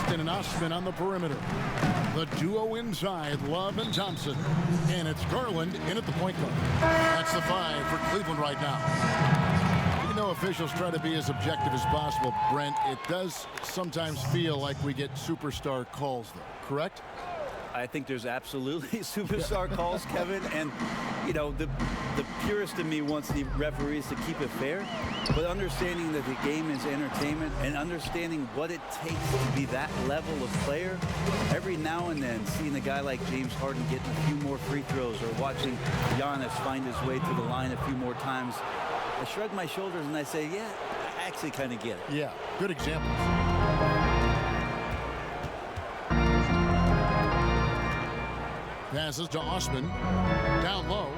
Sexton and Osman on the perimeter. The duo inside, Love and Thompson. And it's Garland in at the point guard. That's the 5 for Cleveland right now. You know, officials try to be as objective as possible, Brent. It does sometimes feel like we get superstar calls, though, correct? I think there's absolutely superstar calls, Kevin. And, you know, the purist in me wants the referees to keep it fair. But understanding that the game is entertainment and understanding what it takes to be that level of player, every now and then seeing a guy like James Harden getting a few more free throws or watching Giannis find his way to the line a few more times, I shrug my shoulders and I say, yeah, I actually kind of get it. Yeah, good example. Passes to Osman. Down low.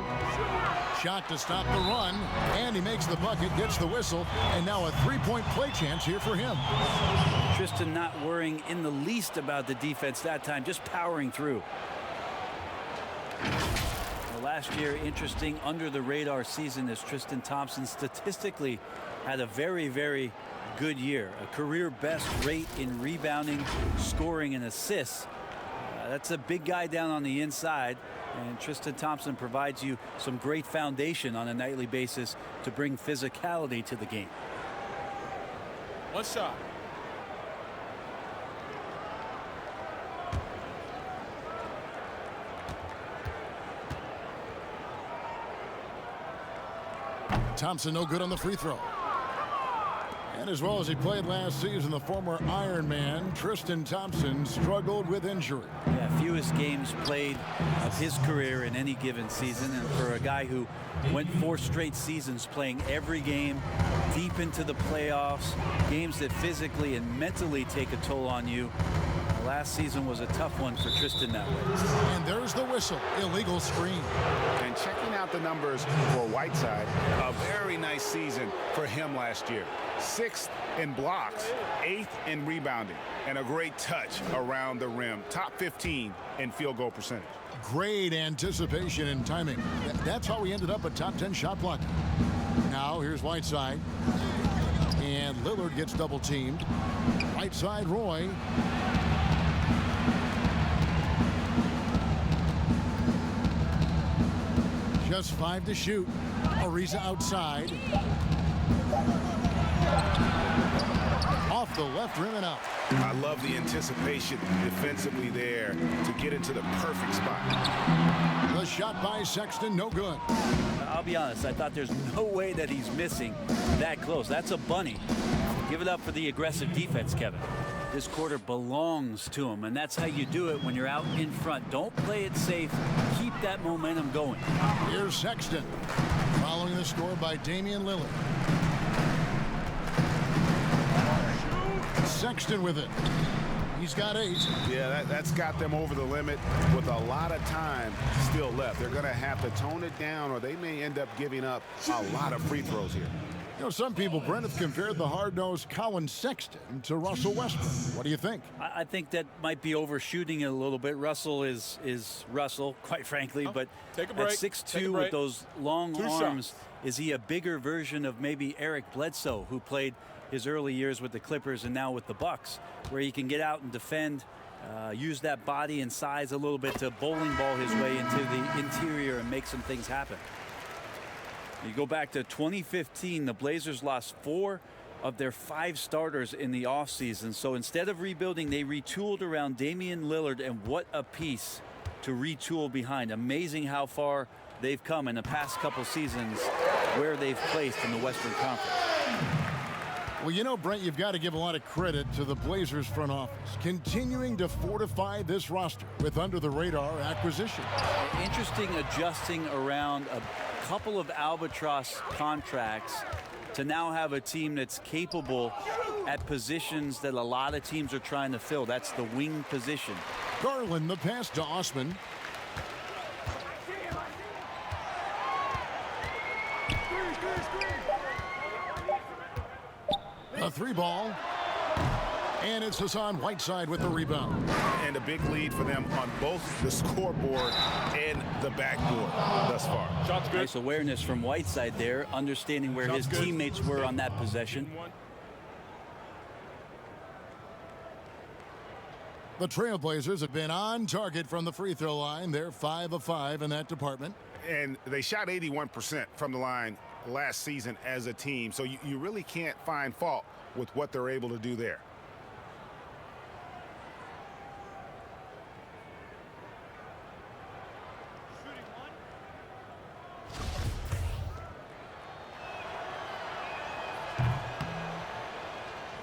Shot to stop the run. And he makes the bucket, gets the whistle. And now a three-point play chance here for him. Tristan not worrying in the least about the defense that time, just powering through. Well, last year, interesting under-the-radar season as Tristan Thompson statistically had a very, very good year. A career-best rate in rebounding, scoring, and assists. That's a big guy down on the inside, and Tristan Thompson provides you some great foundation on a nightly basis to bring physicality to the game. One shot. Thompson no good on the free throw. And as well as he played last season, the former Iron Man, Tristan Thompson, struggled with injury. Yeah, fewest games played of his career in any given season. And for a guy who went 4 straight seasons playing every game, deep into the playoffs, games that physically and mentally take a toll on you, last season was a tough one for Tristan that way. And there's the whistle. Illegal screen. And checking out the numbers for Whiteside, a very nice season for him last year. 6th in blocks, 8th in rebounding, and a great touch around the rim. Top 15 in field goal percentage. Great anticipation and timing. That's how he ended up a top 10 shot blocker. Now here's Whiteside. And Lillard gets double teamed. Whiteside, Roy. Just 5 to shoot. Ariza outside. Off the left rim and out. I love the anticipation defensively there to get into the perfect spot. The shot by Sexton, no good. I'll be honest, I thought there's no way that he's missing that close. That's a bunny. Give it up for the aggressive defense, Kevin. This quarter belongs to him, and that's how you do it when you're out in front. Don't play it safe. Keep that momentum going. Here's Sexton, following the score by Damian Lillard. Sexton with it. He's got 8. Yeah, that's got them over the limit with a lot of time still left. They're going to have to tone it down, or they may end up giving up a lot of free throws here. You know, some people, Brent, have compared the hard-nosed Colin Sexton to Russell Westbrook. What do you think? I think that might be overshooting it a little bit. Russell is Russell, quite frankly, but Take a break. at 6'2" with those long arms, is he a bigger version of maybe Eric Bledsoe, who played his early years with the Clippers and now with the Bucks, where he can get out and defend, use that body and size a little bit to bowling ball his way into the interior and make some things happen. You go back to 2015, the Blazers lost 4 of their 5 starters in the offseason. So instead of rebuilding, they retooled around Damian Lillard, and what a piece to retool behind. Amazing how far they've come in the past couple seasons, where they've placed in the Western Conference. Well, you know, Brent, you've got to give a lot of credit to the Blazers front office, continuing to fortify this roster with under-the-radar acquisition. Interesting adjusting around a couple of albatross contracts to now have a team that's capable at positions that a lot of teams are trying to fill. That's the wing position. Garland, the pass to Osman. A 3-ball. And it's Hassan Whiteside with the rebound. And a big lead for them on both the scoreboard and the backboard thus far. Shots good. Nice awareness from Whiteside there, understanding where his teammates were on that possession. The Trailblazers have been on target from the free throw line. They're 5 of 5 in that department. And they shot 81% from the line last season as a team. So you really can't find fault with what they're able to do there.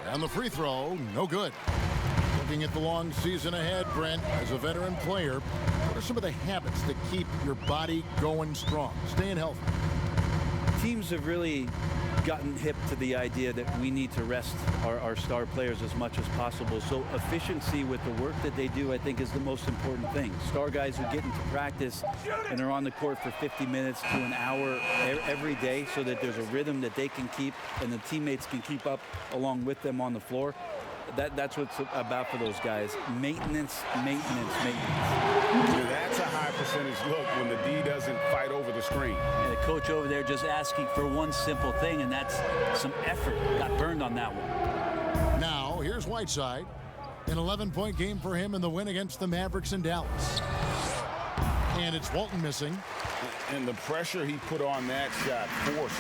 And the free throw, no good. Looking at the long season ahead, Brent, as a veteran player, what are some of the habits that keep your body going strong, staying healthy? Teams have really gotten hip to the idea that we need to rest our star players as much as possible. So efficiency with the work that they do, I think, is the most important thing. Star guys who get into practice and are on the court for 50 minutes to an hour every day so that there's a rhythm that they can keep and the teammates can keep up along with them on the floor. That's what it's about for those guys. Maintenance, maintenance, maintenance. That's a high percentage look when the D doesn't fight over the screen. And the coach over there just asking for one simple thing, and that's some effort. Got burned on that one. Now, here's Whiteside. An 11-point game for him in the win against the Mavericks in Dallas. And it's Walton missing. And the pressure he put on that shot forced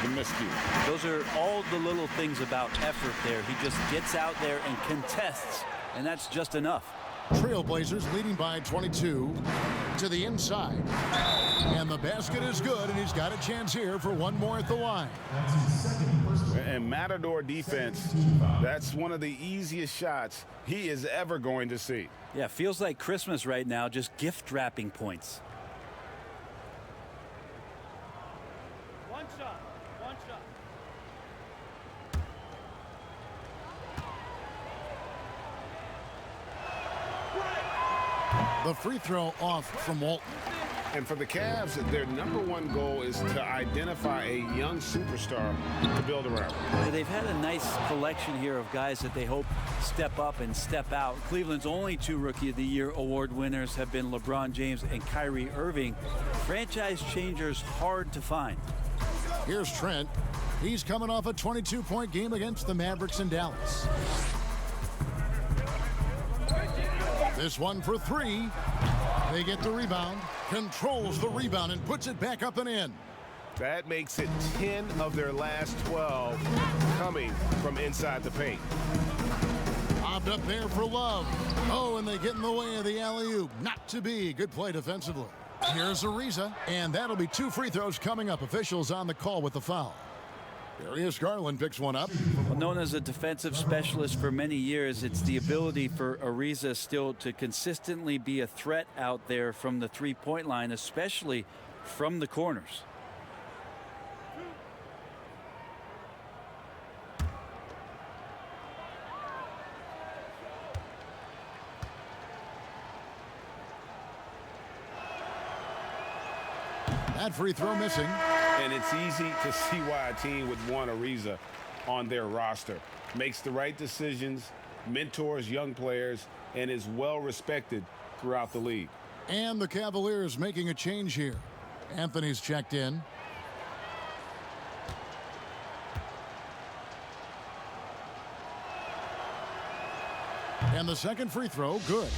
the miscue. Those are all the little things about effort there. He just gets out there and contests, and that's just enough. Trailblazers leading by 22 to the inside. And the basket is good, and he's got a chance here for one more at the line. And Matador defense, that's one of the easiest shots he is ever going to see. Yeah, feels like Christmas right now, just gift wrapping points. One shot. One shot. The free throw off from Walton. And for the Cavs, their #1 goal is to identify a young superstar to build around. Yeah, they've had a nice collection here of guys that they hope step up and step out. Cleveland's only 2 Rookie of the Year award winners have been LeBron James and Kyrie Irving. Franchise changers hard to find. Here's Trent. He's coming off a 22-point game against the Mavericks in Dallas. This one for 3. They get the rebound, controls the rebound, and puts it back up and in. That makes it 10 of their last 12 coming from inside the paint. Lobbed up there for Love. Oh, and they get in the way of the alley-oop. Not to be. Good play defensively. Here's Ariza, and that'll be 2 free throws coming up. Officials on the call with the foul. Darius Garland picks one up. Well, known as a defensive specialist for many years, it's the ability for Ariza still to consistently be a threat out there from the three-point line, especially from the corners. That free throw missing. And it's easy to see why a team would want Ariza on their roster. Makes the right decisions, mentors young players, and is well respected throughout the league. And the Cavaliers making a change here. Anthony's checked in. And the second free throw, good.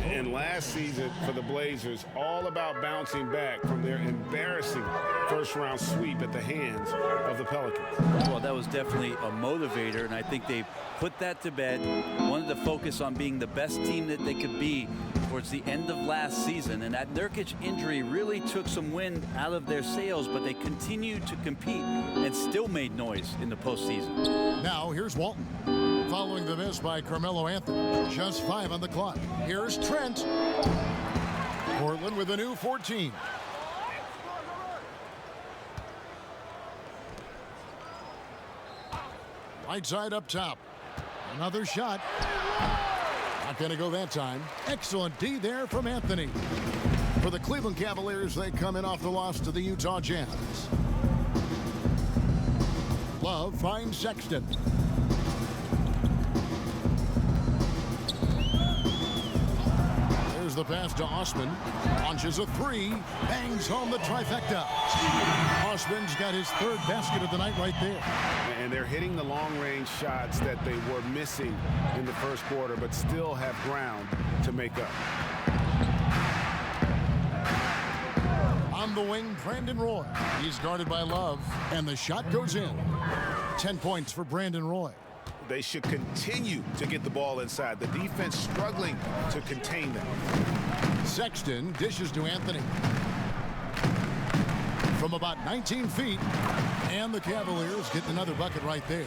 And last season for the Blazers, all about bouncing back from their embarrassing first-round sweep at the hands of the Pelicans. Well, that was definitely a motivator, and I think they put that to bed. Wanted to focus on being the best team that they could be towards the end of last season. And that Nurkic injury really took some wind out of their sails, but they continued to compete and still made noise in the postseason. Now here's Walton. Following the miss by Carmelo Anthony. Just 5 on the clock. Here's Trent. Portland with a new 14. Right side up top. Another shot. Not going to go that time. Excellent D there from Anthony. For the Cleveland Cavaliers, they come in off the loss to the Utah Jazz. Love finds Sexton. There's the the pass to Osman. Launches a three. Bangs home the trifecta. Osman's got his third basket of the night right there. And they're hitting the long-range shots that they were missing in the first quarter, but still have ground to make up. On the wing, Brandon Roy. He's guarded by Love, and the shot goes in. 10 points for Brandon Roy. They should continue to get the ball inside. The defense struggling to contain them. Sexton dishes to Anthony. From about 19 feet, and the Cavaliers get another bucket right there.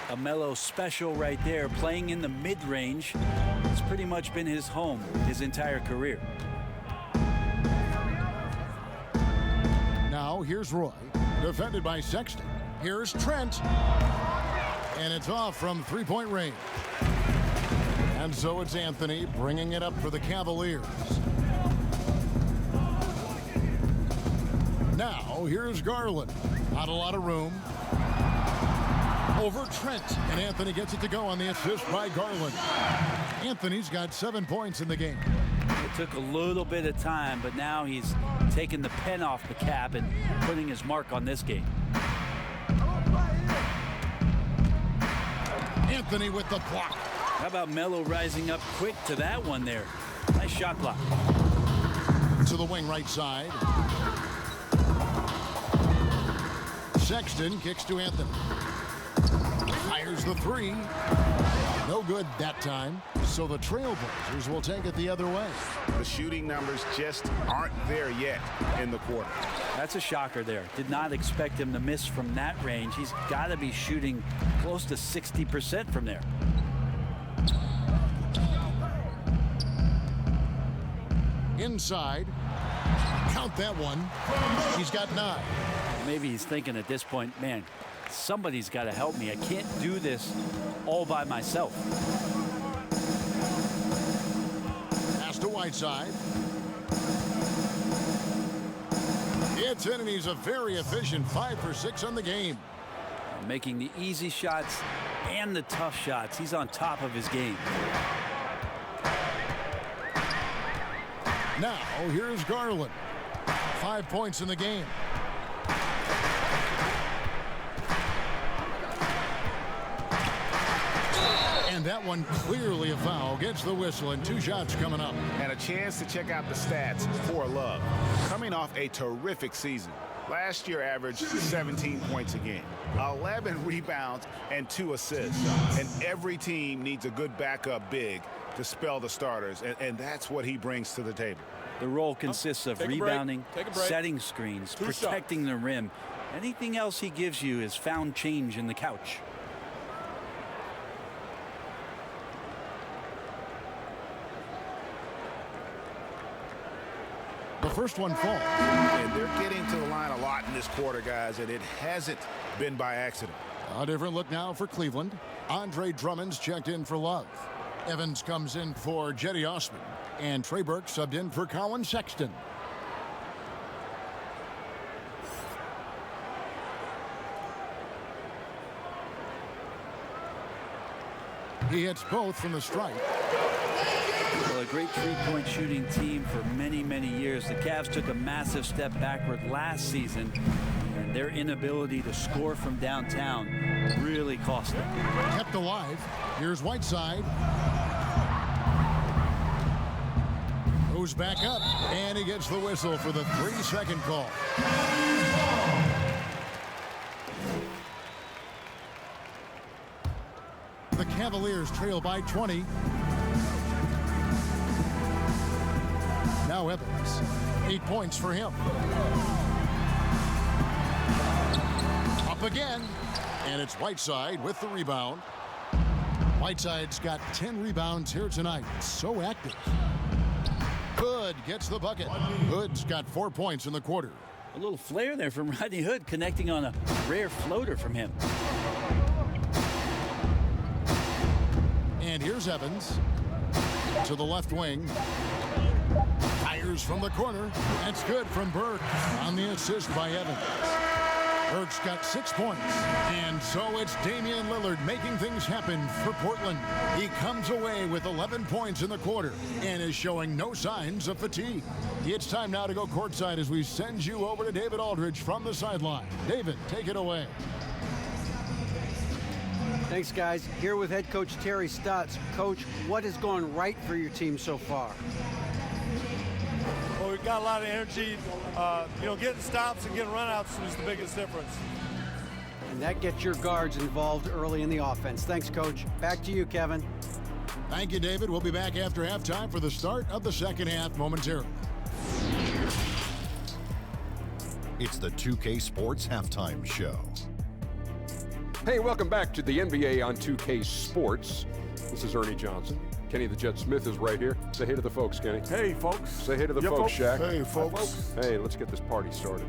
A Melo special right there, playing in the mid-range. It's pretty much been his home his entire career. Now here's Roy, defended by Sexton. Here's Trent. And it's off from three-point range. And so it's Anthony bringing it up for the Cavaliers. Now here's Garland. Not a lot of room. Over Trent. And Anthony gets it to go on the assist by Garland. Anthony's got 7 points in the game. It took a little bit of time, but now he's taking the pen off the cap and putting his mark on this game. Anthony with the block. How about Melo rising up quick to that one there? Nice shot block. To the wing right side. Sexton kicks to Anthony. Fires the three. No good that time. So the Trailblazers will take it the other way. The shooting numbers just aren't there yet in the quarter. That's a shocker there. Did not expect him to miss from that range. He's got to be shooting close to 60% from there. Inside. Count that one. He's got 9. Maybe he's thinking at this point, man, somebody's got to help me. I can't do this all by myself. Pass to Whiteside. It's in, and he's a very efficient 5 for 6 on the game. Making the easy shots and the tough shots. He's on top of his game. Now here's Garland. 5 points in the game. And that one clearly a foul. Gets the whistle, and 2 shots coming up. And a chance to check out the stats for Love. Coming off a terrific season. Last year averaged 17 points a game, 11 rebounds, and 2 assists. And every team needs a good backup big to spell the starters, and that's what he brings to the table. The role consists of rebounding, setting screens, protecting the rim. Anything else he gives you is found change in the couch. The first one falls. And they're getting to the line a lot in this quarter, guys, and it hasn't been by accident. A different look now for Cleveland. Andre Drummond's checked in for Love. Evans comes in for Jetty Osman. And Trey Burke subbed in for Colin Sexton. He hits both from the stripe. Well, a great three-point shooting team for many, many years. The Cavs took a massive step backward last season, and their inability to score from downtown really cost them. Kept alive. Here's Whiteside. Goes back up, and he gets the whistle for the 3-second call. The Cavaliers trail by 20. Now Evans, 8 points for him. Up again, and it's Whiteside with the rebound. Whiteside's got 10 rebounds here tonight. So active. Hood gets the bucket. Hood's got 4 points in the quarter. A little flare there from Rodney Hood, connecting on a rare floater from him. And here's Evans to the left wing. Fires from the corner. That's good from Burke on the assist by Evans. Ertz got 6 points. And so it's Damian Lillard making things happen for Portland. He comes away with 11 points in the quarter and is showing no signs of fatigue. It's time now to go courtside as we send you over to David Aldridge from the sideline. David, take it away. Thanks, guys. Here with head coach Terry Stotts. Coach, what has gone right for your team so far? Well, we've got a lot of energy. Getting stops and getting runouts is the biggest difference. And that gets your guards involved early in the offense. Thanks, Coach. Back to you, Kevin. Thank you, David. We'll be back after halftime for the start of the second half momentarily. It's the 2K Sports Halftime Show. Hey, welcome back to the NBA on 2K Sports. This is Ernie Johnson. Kenny the Jet Smith is right here. Say hey to the folks, Kenny. Hey, folks. Say hey to the folks, Shaq. Hey, folks. Hey, let's get this party started.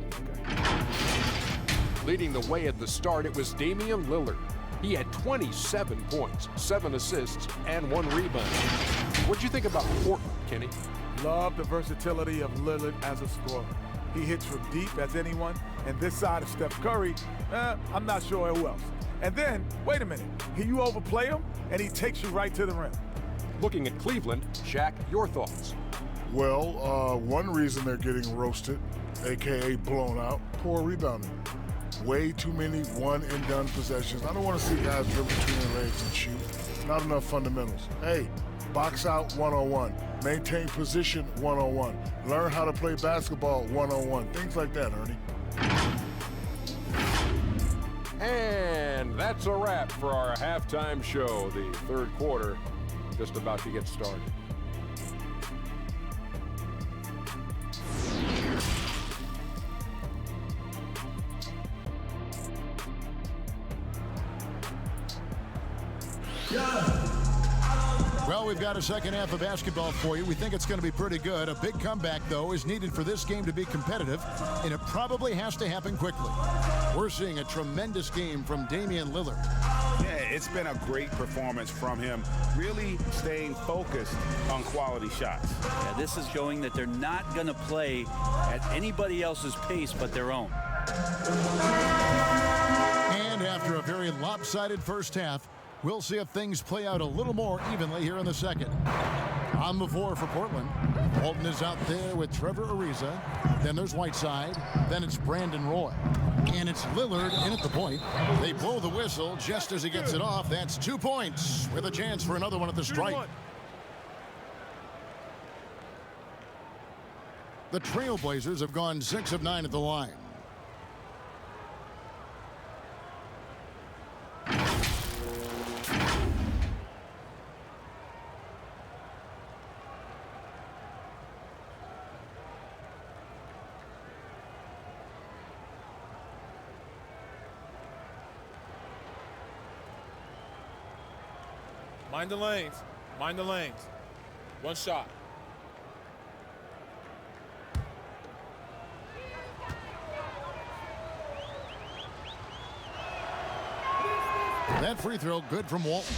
Okay. Leading the way at the start, it was Damian Lillard. He had 27 points, 7 assists, and 1 rebound. What'd you think about Portland, Kenny? Love the versatility of Lillard as a scorer. He hits from deep as anyone, and this side of Steph Curry, I'm not sure who else. And then, wait a minute, you overplay him, and he takes you right to the rim. Looking at Cleveland, Shaq, your thoughts? Well, one reason they're getting roasted, a.k.a. blown out, poor rebounding. Way too many one-and-done possessions. I don't want to see guys dribble between their legs and shoot. Not enough fundamentals. Hey, box out 101. Maintain position 101. Learn how to play basketball 101. Things like that, Ernie. And that's a wrap for our halftime show. The third quarter just about to get started. Well, we've got a second half of basketball for you. We think it's going to be pretty good. A big comeback, though, is needed for this game to be competitive, and it probably has to happen quickly. We're seeing a tremendous game from Damian Lillard. Yeah, it's been a great performance from him, really staying focused on quality shots. Yeah, this is showing that they're not going to play at anybody else's pace but their own. And after a very lopsided first half, we'll see if things play out a little more evenly here in the second. On the floor for Portland, Walton is out there with Trevor Ariza. Then there's Whiteside. Then it's Brandon Roy. And it's Lillard in at the point. They blow the whistle just as he gets it off. That's 2 points with a chance for another one at the strike. The Trailblazers have gone 6 of 9 at the line. Mind the lanes. Mind the lanes. One shot. That free throw good from Walton.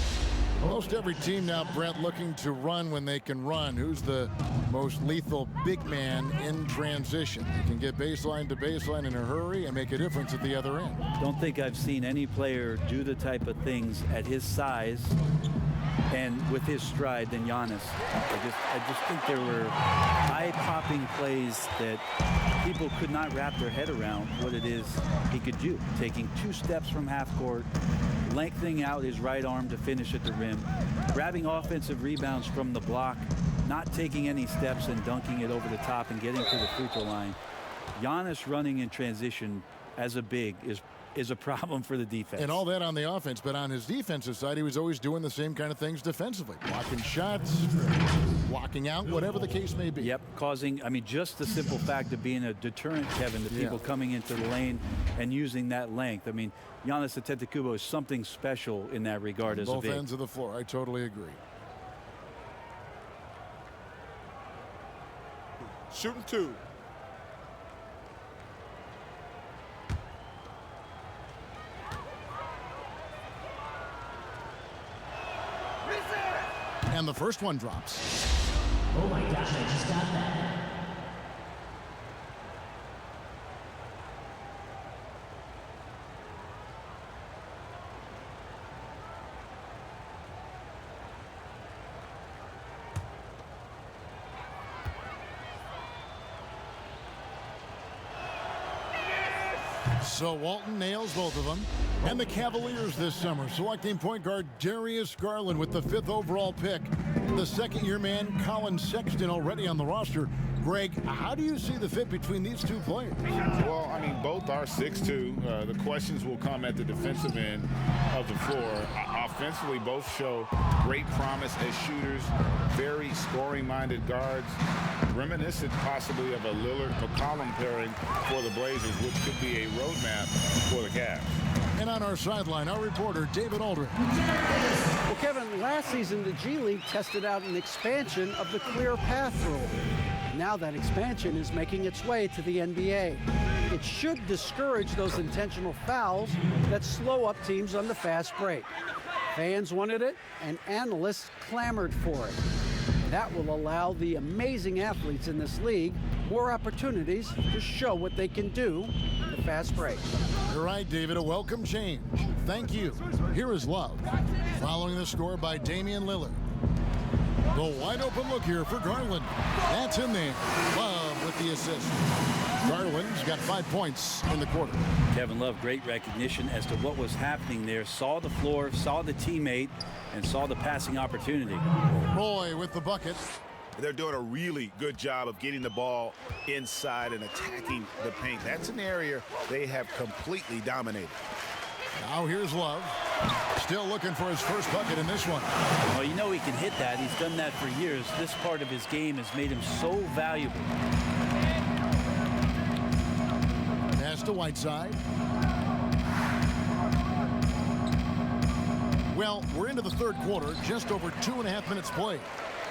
Most every team now, Brent, looking to run when they can run. Who's the most lethal big man in transition? He can get baseline to baseline in a hurry and make a difference at the other end. Don't think I've seen any player do the type of things at his size and with his stride than Giannis. I just think there were eye-popping plays that people could not wrap their head around what it is he could do. Taking 2 steps from half court, lengthening out his right arm to finish at the rim, grabbing offensive rebounds from the block, not taking any steps and dunking it over the top and getting to the free throw line. Giannis running in transition as a big is a problem for the defense. And all that on the offense, but on his defensive side, he was always doing the same kind of things defensively. Blocking shots, blocking out, whatever the case may be. Yep, causing, I mean, just the simple fact of being a deterrent, Kevin, to people coming into the lane and using that length. I mean, Giannis Antetokounmpo is something special in that regard as a big. Both ends of the floor, I totally agree. Shooting 2. And the first one drops. Oh my gosh, I just got that. So Walton nails both of them. And the Cavaliers this summer selecting point guard Darius Garland with the 5th overall pick. The second-year man Colin Sexton already on the roster. Greg, how do you see the fit between these two players? Well, I mean, both are 6'2". The questions will come at the defensive end of the floor. Offensively, both show great promise as shooters, very scoring-minded guards, reminiscent possibly of a Lillard-McCollum pairing for the Blazers, which could be a roadmap for the Cavs. And on our sideline, our reporter, David Aldridge. Well, Kevin, last season, the G League tested out an expansion of the clear path rule. Now that expansion is making its way to the NBA. It should discourage those intentional fouls that slow up teams on the fast break. Fans wanted it, and analysts clamored for it. That will allow the amazing athletes in this league more opportunities to show what they can do in the fast break. You're right, David. A welcome change. Thank you. Here is Love. Following the score by Damian Lillard. The wide open look here for Garland. That's in there. Love with the assist. Garland's got 5 points in the quarter. Kevin Love, great recognition as to what was happening there. Saw the floor, saw the teammate, and saw the passing opportunity. Roy with the bucket. They're doing a really good job of getting the ball inside and attacking the paint. That's an area they have completely dominated. Now here's Love. Still looking for his first bucket in this one. Well, you know he can hit that. He's done that for years. This part of his game has made him so valuable. Pass to Whiteside. Well, we're into the third quarter, just over 2.5 minutes played.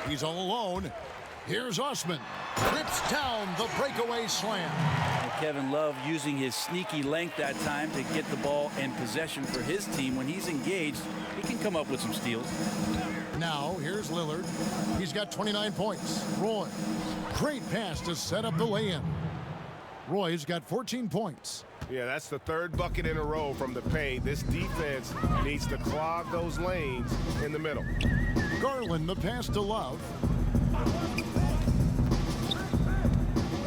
He's all alone. Here's Osman. Trips down the breakaway slam. And Kevin Love using his sneaky length that time to get the ball in possession for his team. When he's engaged, he can come up with some steals. Now, here's Lillard. He's got 29 points. Roy. Great pass to set up the lay-in. Roy's got 14 points. Yeah, that's the third bucket in a row from the paint. This defense needs to clog those lanes in the middle. Garland, the pass to Love.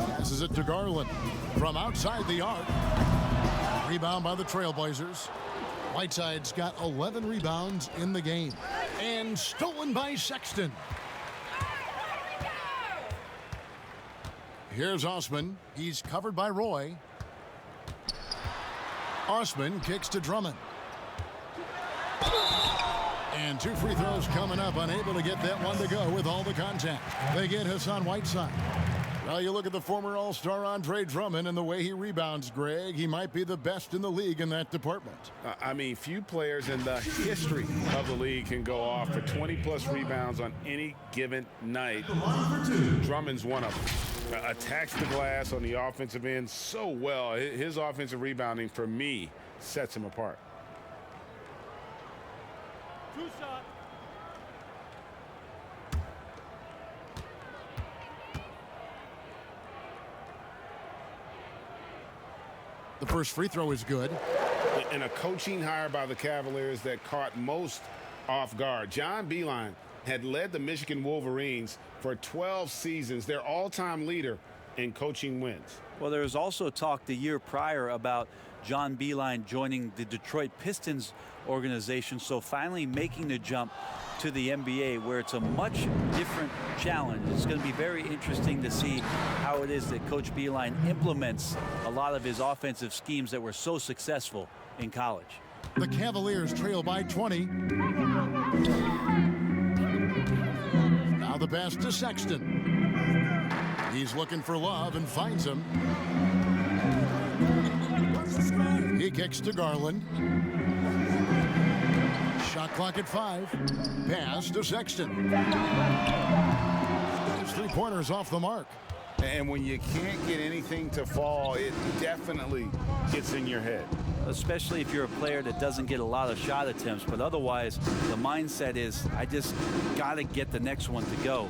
Passes it to Garland from outside the arc. Rebound by the Trailblazers. Whiteside's got 11 rebounds in the game. And stolen by Sexton. Here's Osman. He's covered by Roy. Osman kicks to Drummond. And 2 free throws coming up. Unable to get that one to go with all the contact. They get Hassan Whiteside. Well, you look at the former All-Star Andre Drummond and the way he rebounds, Greg. He might be the best in the league in that department. I mean, few players in the history of the league can go off for 20-plus rebounds on any given night. Drummond's one of them. Attacks the glass on the offensive end so well. His offensive rebounding, for me, sets him apart. 2 shot. The first free throw is good. And a coaching hire by the Cavaliers that caught most off guard. John Beilein had led the Michigan Wolverines for 12 seasons, their all-time leader in coaching wins. Well, there was also talk the year prior about John Beilein joining the Detroit Pistons organization, so finally making the jump to the NBA, where it's a much different challenge. It's going to be very interesting to see how it is that Coach Beilein implements a lot of his offensive schemes that were so successful in college. The Cavaliers trail by 20. Now the pass to Sexton. He's looking for Love and finds him. He kicks to Garland. Shot clock at 5. Pass to Sexton. His 3-pointers off the mark. And when you can't get anything to fall, it definitely gets in your head. Especially if you're a player that doesn't get a lot of shot attempts, but otherwise the mindset is, I just got to get the next one to go,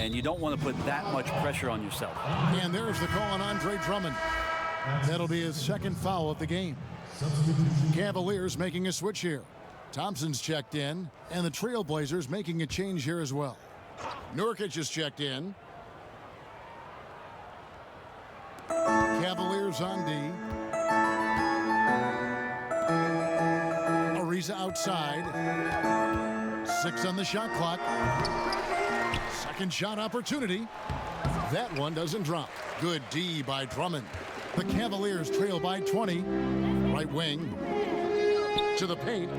and you don't want to put that much pressure on yourself. And there's the call on Andre Drummond. That'll be his second foul of the game. Cavaliers making a switch here. Thompson's checked in, and the Trailblazers making a change here as well. Nurkic is checked in. Cavaliers on D. Ariza outside. 6 on the shot clock. Second shot opportunity. That one doesn't drop. Good D by Drummond. The Cavaliers trail by 20. Right wing to the paint.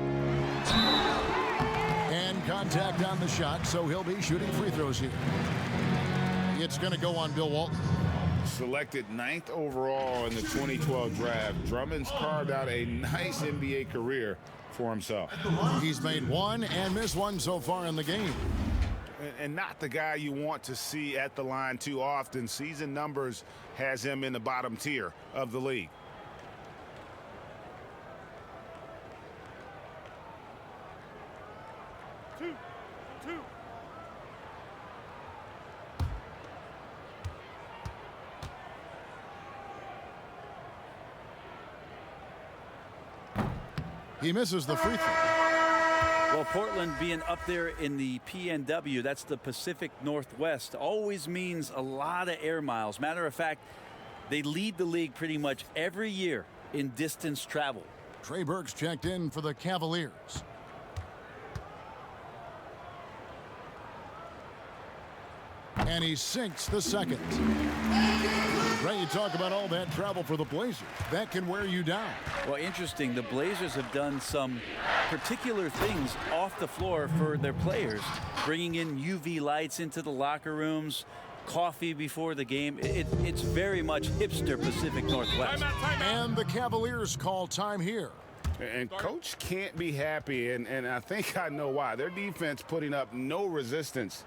And contact on the shot, so he'll be shooting free throws here. It's going to go on Bill Walton. Selected 9th overall in the 2012 draft, Drummond's carved out a nice NBA career for himself. He's made one and missed one so far in the game. And not the guy you want to see at the line too often. Season numbers has him in the bottom tier of the league. Two. He misses the free throw. Well, Portland being up there in the PNW, that's the Pacific Northwest, always means a lot of air miles. Matter of fact, they lead the league pretty much every year in distance travel. Trey Burks checked in for the Cavaliers. And he sinks the second. Ray, you talk about all that travel for the Blazers. That can wear you down. Well, interesting. The Blazers have done some particular things off the floor for their players, bringing in UV lights into the locker rooms, coffee before the game. It's very much hipster Pacific Northwest. And the Cavaliers call time here. And Coach can't be happy, and I think I know why. Their defense putting up no resistance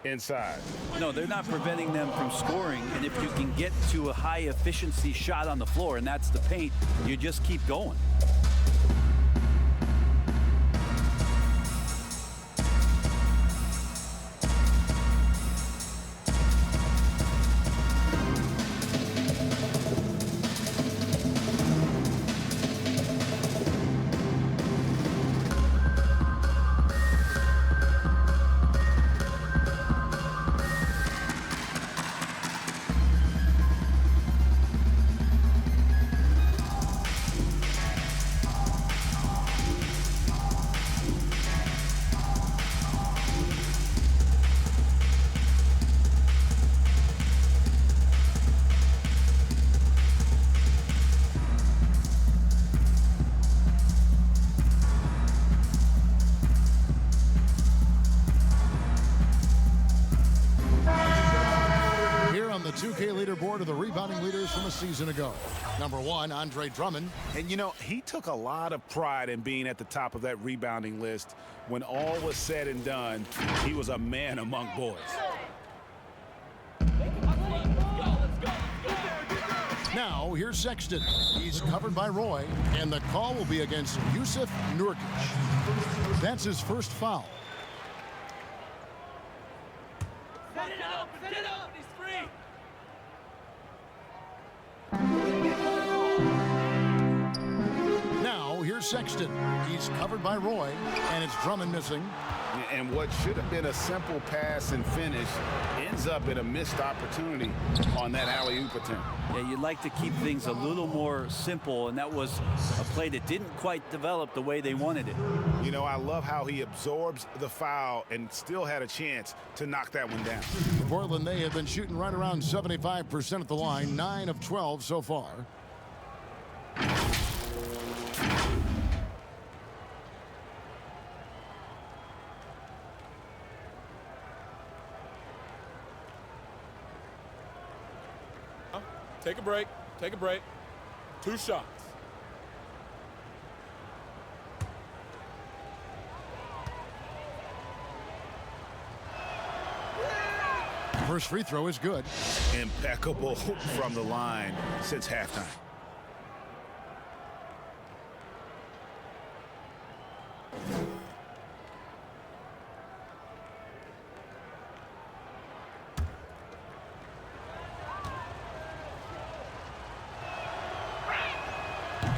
inside. No, they're not preventing them from scoring, and if you can get to a high efficiency shot on the floor, and that's the paint, you just keep going. The 2K leaderboard of the rebounding leaders from a season ago. Number 1, Andre Drummond. And, you know, he took a lot of pride in being at the top of that rebounding list. When all was said and done, he was a man among boys. Now, here's Sexton. He's covered by Roy, and the call will be against Yusuf Nurkic. That's his first foul. Set it up, he's free. Now, here's Sexton. He's covered by Roy, and it's Drummond missing. And what should have been a simple pass and finish ends up in a missed opportunity on that alley-oop attempt. Yeah, you'd like to keep things a little more simple, and that was a play that didn't quite develop the way they wanted it. You know, I love how he absorbs the foul and still had a chance to knock that one down. Portland, they have been shooting right around 75% at the line, 9 of 12 so far. Take a break. Take a break. 2 shots. First free throw is good. Impeccable from the line since halftime.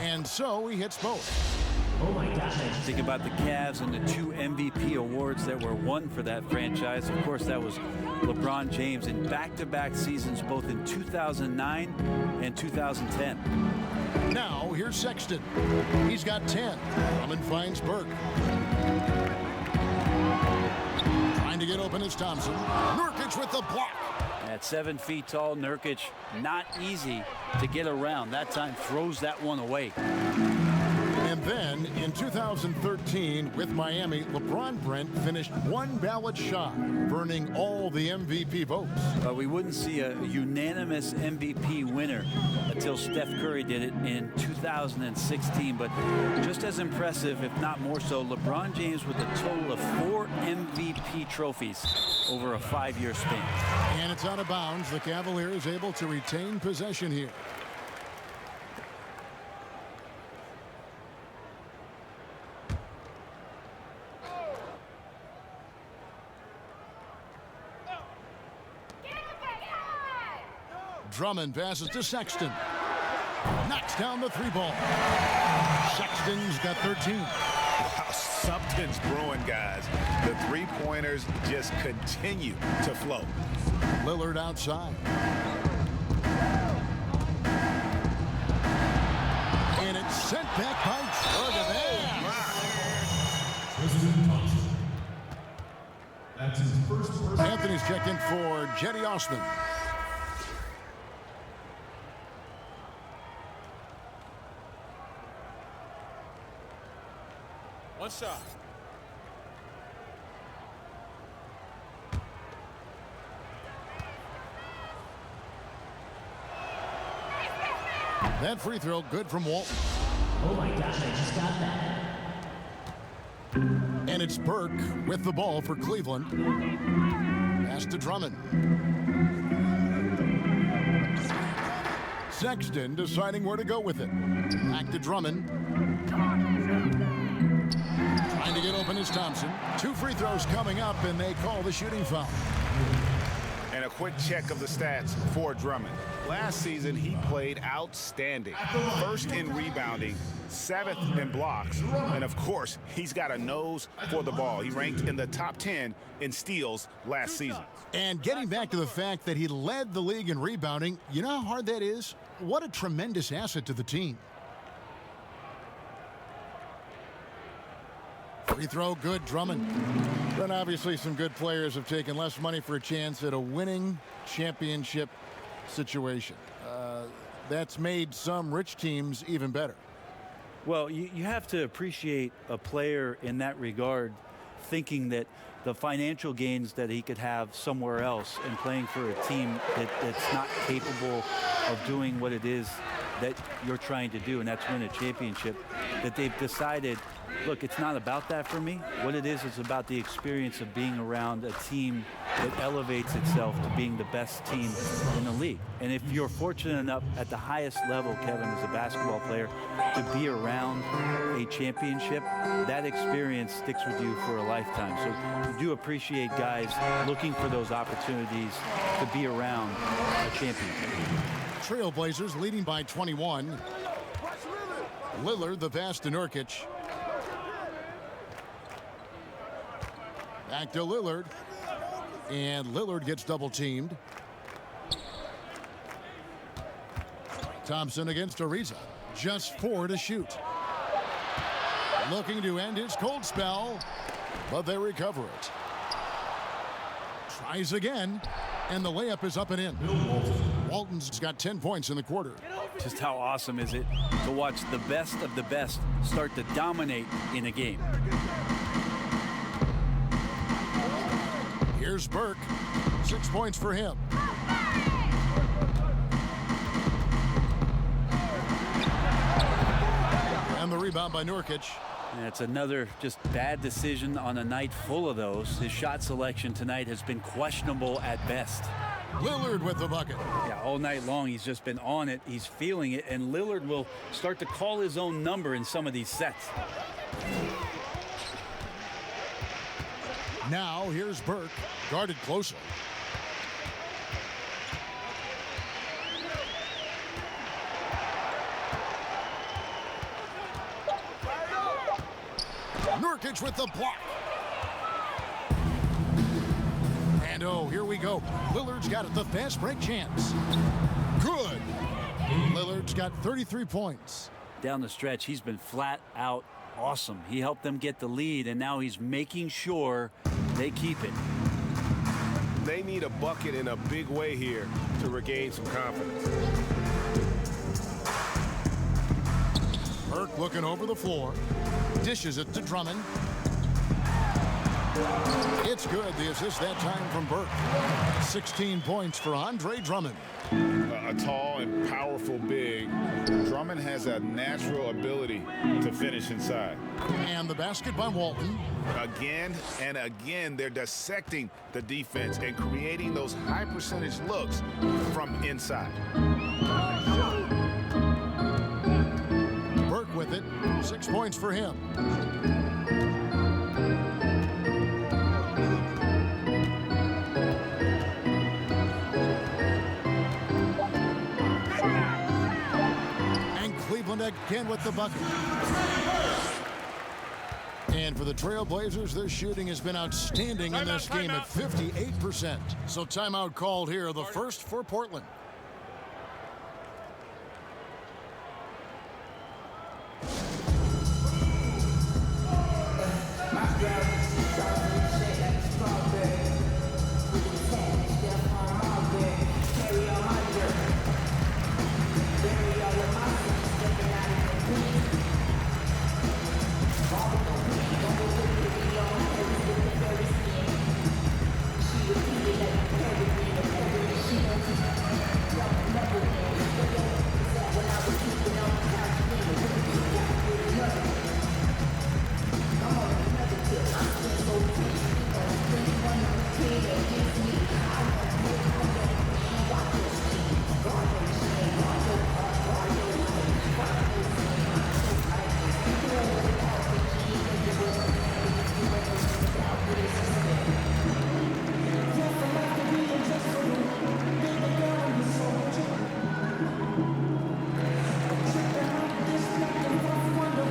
And so he hits both. Oh my God. Think about the Cavs and the 2 MVP awards that were won for that franchise. Of course, that was LeBron James in back-to-back seasons, both in 2009 and 2010. Now, here's Sexton. He's got 10. Drummond finds Burke. Trying to get open is Thompson. Nurkic with the block. At 7 feet tall, Nurkic, not easy to get around. That time throws that one away. And then in 2013 with Miami, LeBron Brent finished one ballot shy, burning all the MVP votes. But we wouldn't see a unanimous MVP winner until Steph Curry did it in 2016. But just as impressive, if not more so, LeBron James with a total of 4 MVP trophies over a 5-year span. And it's out of bounds. The Cavaliers able to retain possession here. Drummond passes to Sexton. Knocks down the 3-ball. Sexton's got 13. Wow, something's brewing, guys. The 3-pointers just continue to flow. Lillard outside. And it's sent back by That's his first person. Anthony's checked in for Jetty Osman. One shot. That free throw good from Walton. Oh my gosh, I just got that. And it's Burke with the ball for Cleveland. Pass to Drummond. Sexton deciding where to go with it. Back to Drummond. Trying to get open is Thompson. 2 free throws coming up, and they call the shooting foul. And a quick check of the stats for Drummond. Last season, he played outstanding. 1st in rebounding, 7th in blocks, and of course, he's got a nose for the ball. He ranked in the top 10 in steals last season. And getting back to the fact that he led the league in rebounding, you know how hard that is? What a tremendous asset to the team. Free throw good, Drummond. Then obviously some good players have taken less money for a chance at a winning championship situation. That's made some rich teams even better. Well, you have to appreciate a player in that regard, thinking that the financial gains that he could have somewhere else and playing for a team that's not capable of doing what it is that you're trying to do, and that's win a championship, that they've decided, look, it's not about that for me. What it is about the experience of being around a team that elevates itself to being the best team in the league. And if you're fortunate enough at the highest level, Kevin, as a basketball player, to be around a championship, that experience sticks with you for a lifetime. So we do appreciate guys looking for those opportunities to be around a championship. Trailblazers leading by 21. Lillard the pass to Nurkic. Back to Lillard. And Lillard gets double teamed. Thompson against Ariza. Just 4 to shoot. Looking to end his cold spell, but they recover it. Tries again, and the layup is up and in. Walton's got 10 points in the quarter. Just how awesome is it to watch the best of the best start to dominate in a game. Here's Burke. 6 points for him. And the rebound by Nurkic. And it's another just bad decision on a night full of those. His shot selection tonight has been questionable at best. Lillard with the bucket. Yeah, all night long he's just been on it. He's feeling it, and Lillard will start to call his own number in some of these sets. Now here's Burke, guarded closer. Nurkic with the block. And oh, here we go. Lillard's got it, the fast break chance. Good. Lillard's got 33 points. Down the stretch, he's been flat out awesome. He helped them get the lead, and now he's making sure they keep it. They need a bucket in a big way here to regain some confidence. Burke looking over the floor. Dishes it to Drummond. It's good. The assist that time from Burke. 16 points for Andre Drummond. A tall and powerful big. Drummond has a natural ability to finish inside. And the basket by Walton. Again and again, they're dissecting the defense and creating those high percentage looks from inside. Burke with it. 6 points for him. Again with the bucket. And for the Trailblazers, their shooting has been outstanding in this game at 58%. So timeout called here, the first for Portland.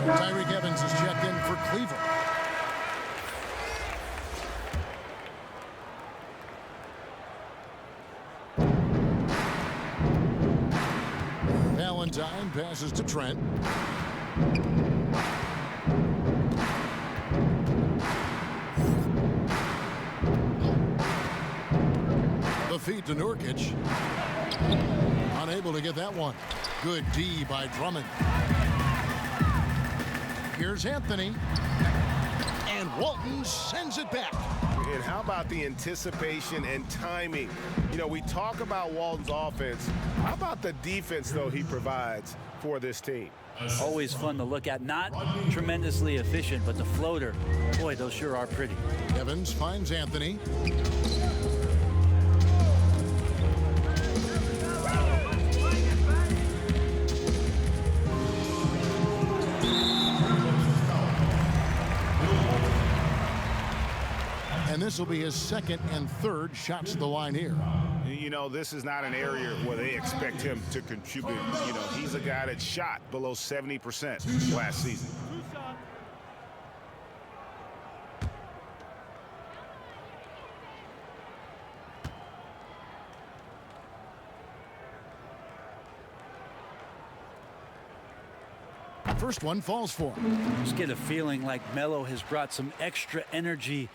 Tyreke Evans is checked in for Cleveland. Valentine passes to Trent. The feed to Nurkic. Unable to get that one. Good D by Drummond. Here's Anthony. And Walton sends it back. And how about the anticipation and timing? You know, we talk about Walton's offense. How about the defense, though, he provides for this team? Always fun to look at. Not tremendously efficient, but the floater, boy, those sure are pretty. Evans finds Anthony. And this will be his second and third shots at the line here. You know, this is not an area where they expect him to contribute. You know, he's a guy that shot below 70% last season. First one falls for him. Just get a feeling like Melo has brought some extra energy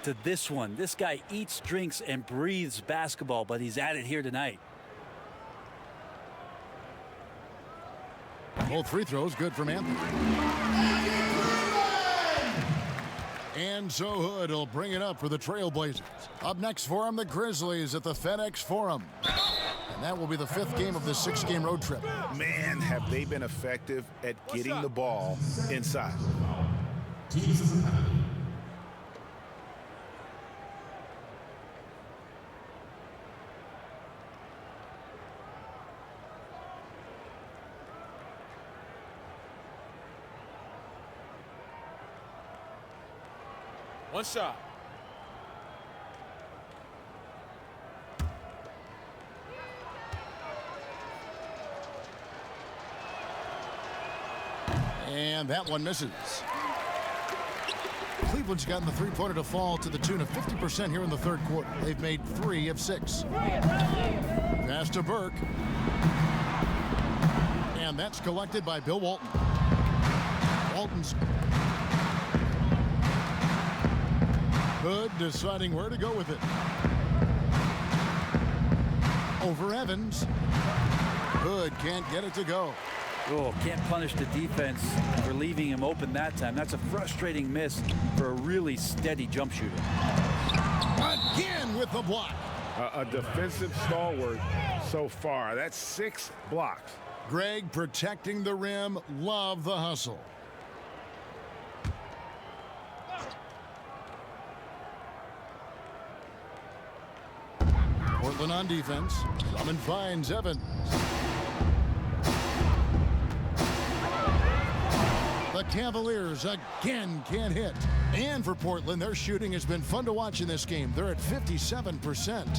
to this one. This guy eats, drinks, and breathes basketball, but he's at it here tonight. Both free throws good from Anthony. And so Hood will bring it up for the Trailblazers. Up next for him, the Grizzlies at the FedEx Forum. And that will be the 5th game of the 6-game road trip. Man, have they been effective at getting the ball inside. One shot. And that one misses. Cleveland's gotten the three-pointer to fall to the tune of 50% here in the third quarter. They've made 3 of 6. Pass to Burke. And that's collected by Bill Walton. Walton's Hood deciding where to go with it. Over Evans. Hood can't get it to go. Oh, can't punish the defense for leaving him open that time. That's a frustrating miss for a really steady jump shooter. Again with the block. A defensive stalwart so far. That's 6 blocks. Greg protecting the rim. Love the hustle. Portland on defense. Drummond finds Evans. The Cavaliers again can't hit. And for Portland, their shooting has been fun to watch in this game. They're at 57%.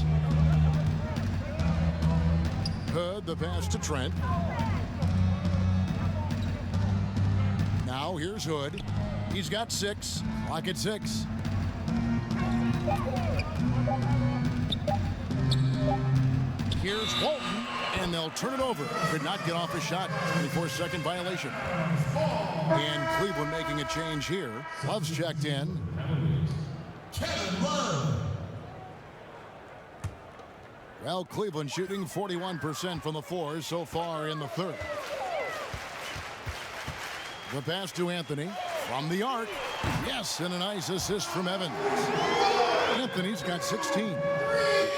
Hood, the pass to Trent. Now here's Hood. He's got 6. Lock at 6. Here's Walton, and they'll turn it over. Could not get off a shot. 24-second violation. And Cleveland making a change here. Love's checked in. Kevin Love. Well, Cleveland shooting 41% from the floor so far in the third. The pass to Anthony from the arc. Yes, and a nice assist from Evans. Anthony's got 16.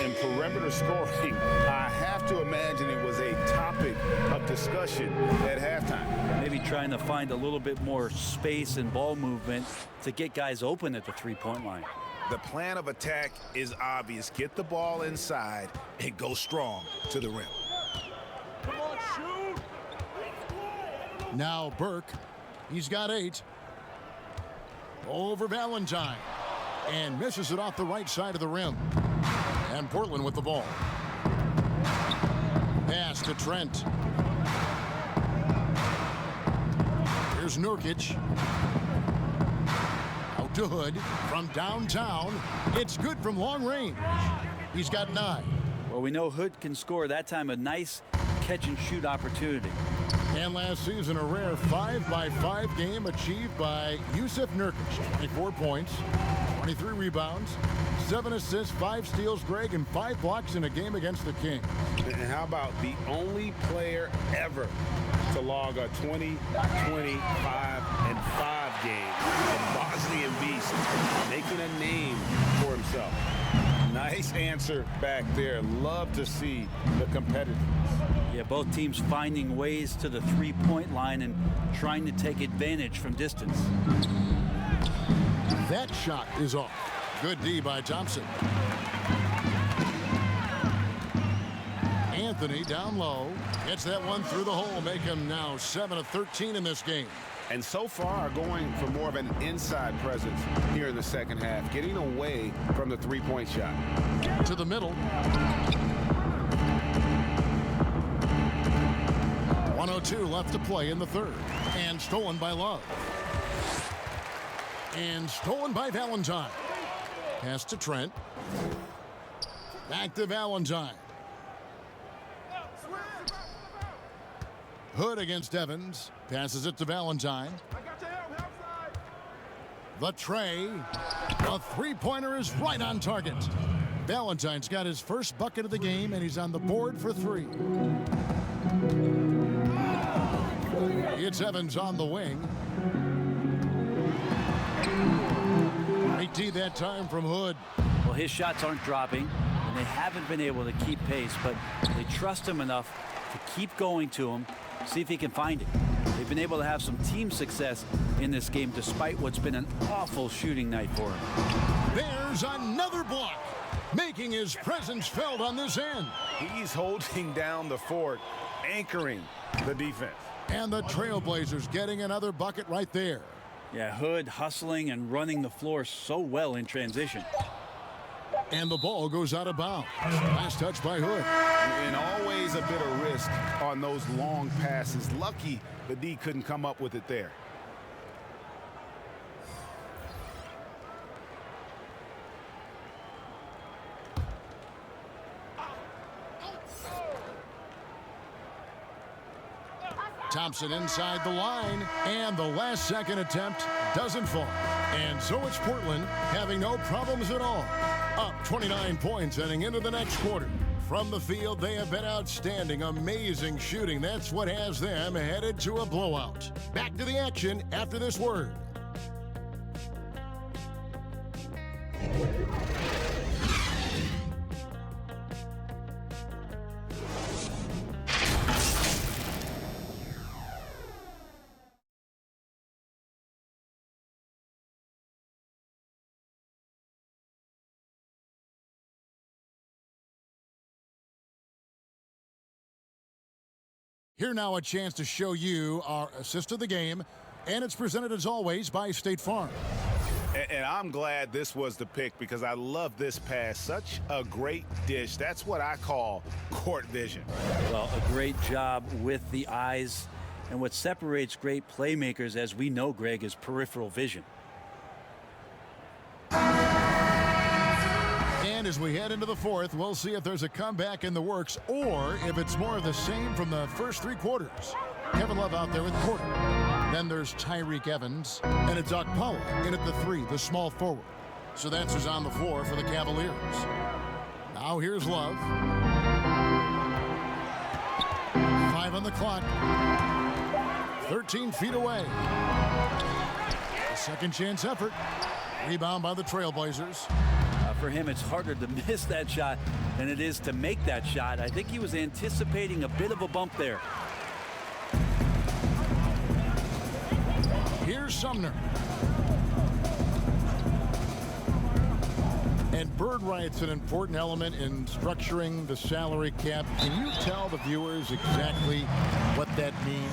In perimeter scoring, I have to imagine it was a topic of discussion at halftime. Maybe trying to find a little bit more space and ball movement to get guys open at the three-point line. The plan of attack is obvious. Get the ball inside and go strong to the rim. Come on, shoot. Now Burke. He's got 8. Over Valentine. And misses it off the right side of the rim. And Portland with the ball. Pass to Trent. Here's Nurkic. Out to Hood from downtown. It's good from long range. He's got 9. Well, we know Hood can score. That time a nice catch and shoot opportunity. And last season, a rare 5-by-5 game achieved by Yusuf Nurkic. 24 points, 23 rebounds, 7 assists, 5 steals, Greg, and 5 blocks in a game against the Kings. And how about the only player ever to log a 20, 25, and 5 game? The Bosnian Beast making a name for himself. Nice answer back there. Love to see the competitiveness. Yeah, both teams finding ways to the three-point line and trying to take advantage from distance. That shot is off. Good D by Thompson. Anthony down low. Gets that one through the hole. Make him now 7 of 13 in this game. And so far going for more of an inside presence here in the second half. Getting away from the three-point shot. To the middle. 1:02 left to play in the third. And stolen by Love. And stolen by Valentine. Pass to Trent. Back to Valentine. Hood against Evans. Passes it to Valentine. The tray. A three-pointer is right on target. Valentine's got his first bucket of the game, and he's on the board for 3. It's Evans on the wing. 18 that time from Hood. Well, his shots aren't dropping, and they haven't been able to keep pace, but they trust him enough to keep going to him, see if he can find it. They've been able to have some team success in this game despite what's been an awful shooting night for him. There's another block, making his presence felt on this end. He's holding down the fort, anchoring the defense. And the Trailblazers getting another bucket right there. Yeah, Hood hustling and running the floor so well in transition. And the ball goes out of bounds. Last touch by Hood. And always a bit of risk on those long passes. Lucky the D couldn't come up with it there. Thompson inside the line, and the last-second attempt doesn't fall. And so it's Portland having no problems at all. Up 29 points heading into the next quarter. From the field, they have been outstanding, amazing shooting. That's what has them headed to a blowout. Back to the action after this word. Here now a chance to show you our assist of the game, and it's presented as always by State Farm. And I'm glad this was the pick because I love this pass. Such a great dish. That's what I call court vision. Well, a great job with the eyes. And what separates great playmakers, as we know, Greg, is peripheral vision. And as we head into the fourth, we'll see if there's a comeback in the works or if it's more of the same from the first three quarters. Kevin Love out there with Porter. Then there's Tyreke Evans. And it's Okpala in at the three, the small forward. So that's who's on the floor for the Cavaliers. Now here's Love. 5 on the clock. 13 feet away. A second chance effort. Rebound by the Trailblazers. For him, it's harder to miss that shot than it is to make that shot. I think he was anticipating a bit of a bump there. Here's Sumner. And bird rights an important element in structuring the salary cap. Can you tell the viewers exactly what that means?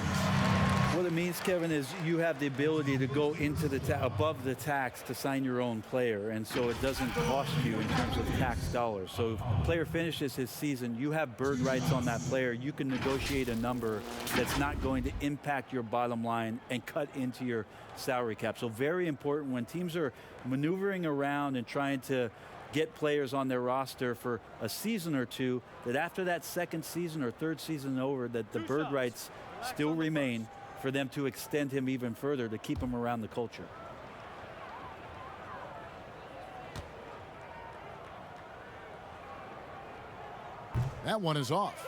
What it means, Kevin, is you have the ability to go into the above the tax to sign your own player, and so it doesn't cost you in terms of tax dollars. So if a player finishes his season, you have bird rights on that player. You can negotiate a number that's not going to impact your bottom line and cut into your salary cap. So very important when teams are maneuvering around and trying to get players on their roster for a season or two, that after that second season or third season over, that the bird rights still remain for them to extend him even further to keep him around the culture. That one is off.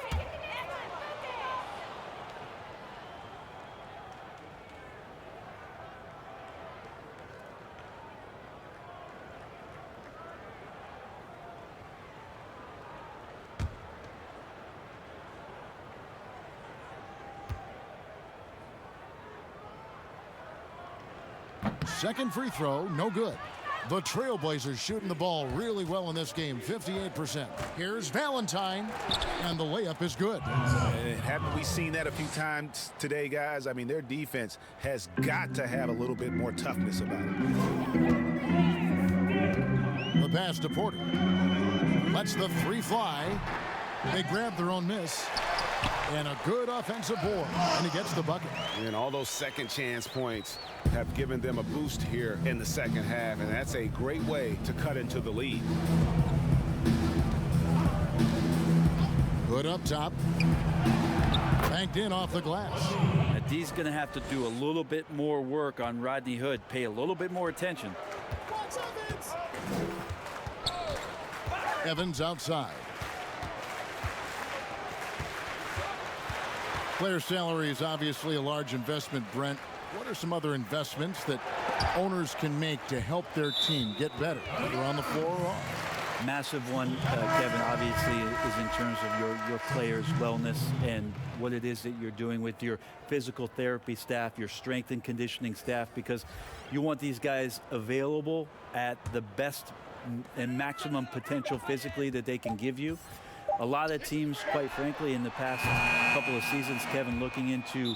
Second free throw, no good. The Trailblazers shooting the ball really well in this game, 58%. Here's Valentine, and the layup is good. Haven't we seen that a few times today, guys? I mean, their defense has got to have a little bit more toughness about it. The pass to Porter. Lets the three fly. They grab their own miss. And a good offensive board, and he gets the bucket. And all those second chance points have given them a boost here in the second half, and that's a great way to cut into the lead. Good up top. Banked in off the glass. Now, D's going to have to do a little bit more work on Rodney Hood, pay a little bit more attention. Evans outside. Player salary is obviously a large investment, Brent. What are some other investments that owners can make to help their team get better, either on the floor or off? Massive one, Kevin, obviously, is in terms of your players' wellness and what it is that you're doing with your physical therapy staff, your strength and conditioning staff, because you want these guys available at the best and maximum potential physically that they can give you. A lot of teams, quite frankly, in the past couple of seasons, Kevin, looking into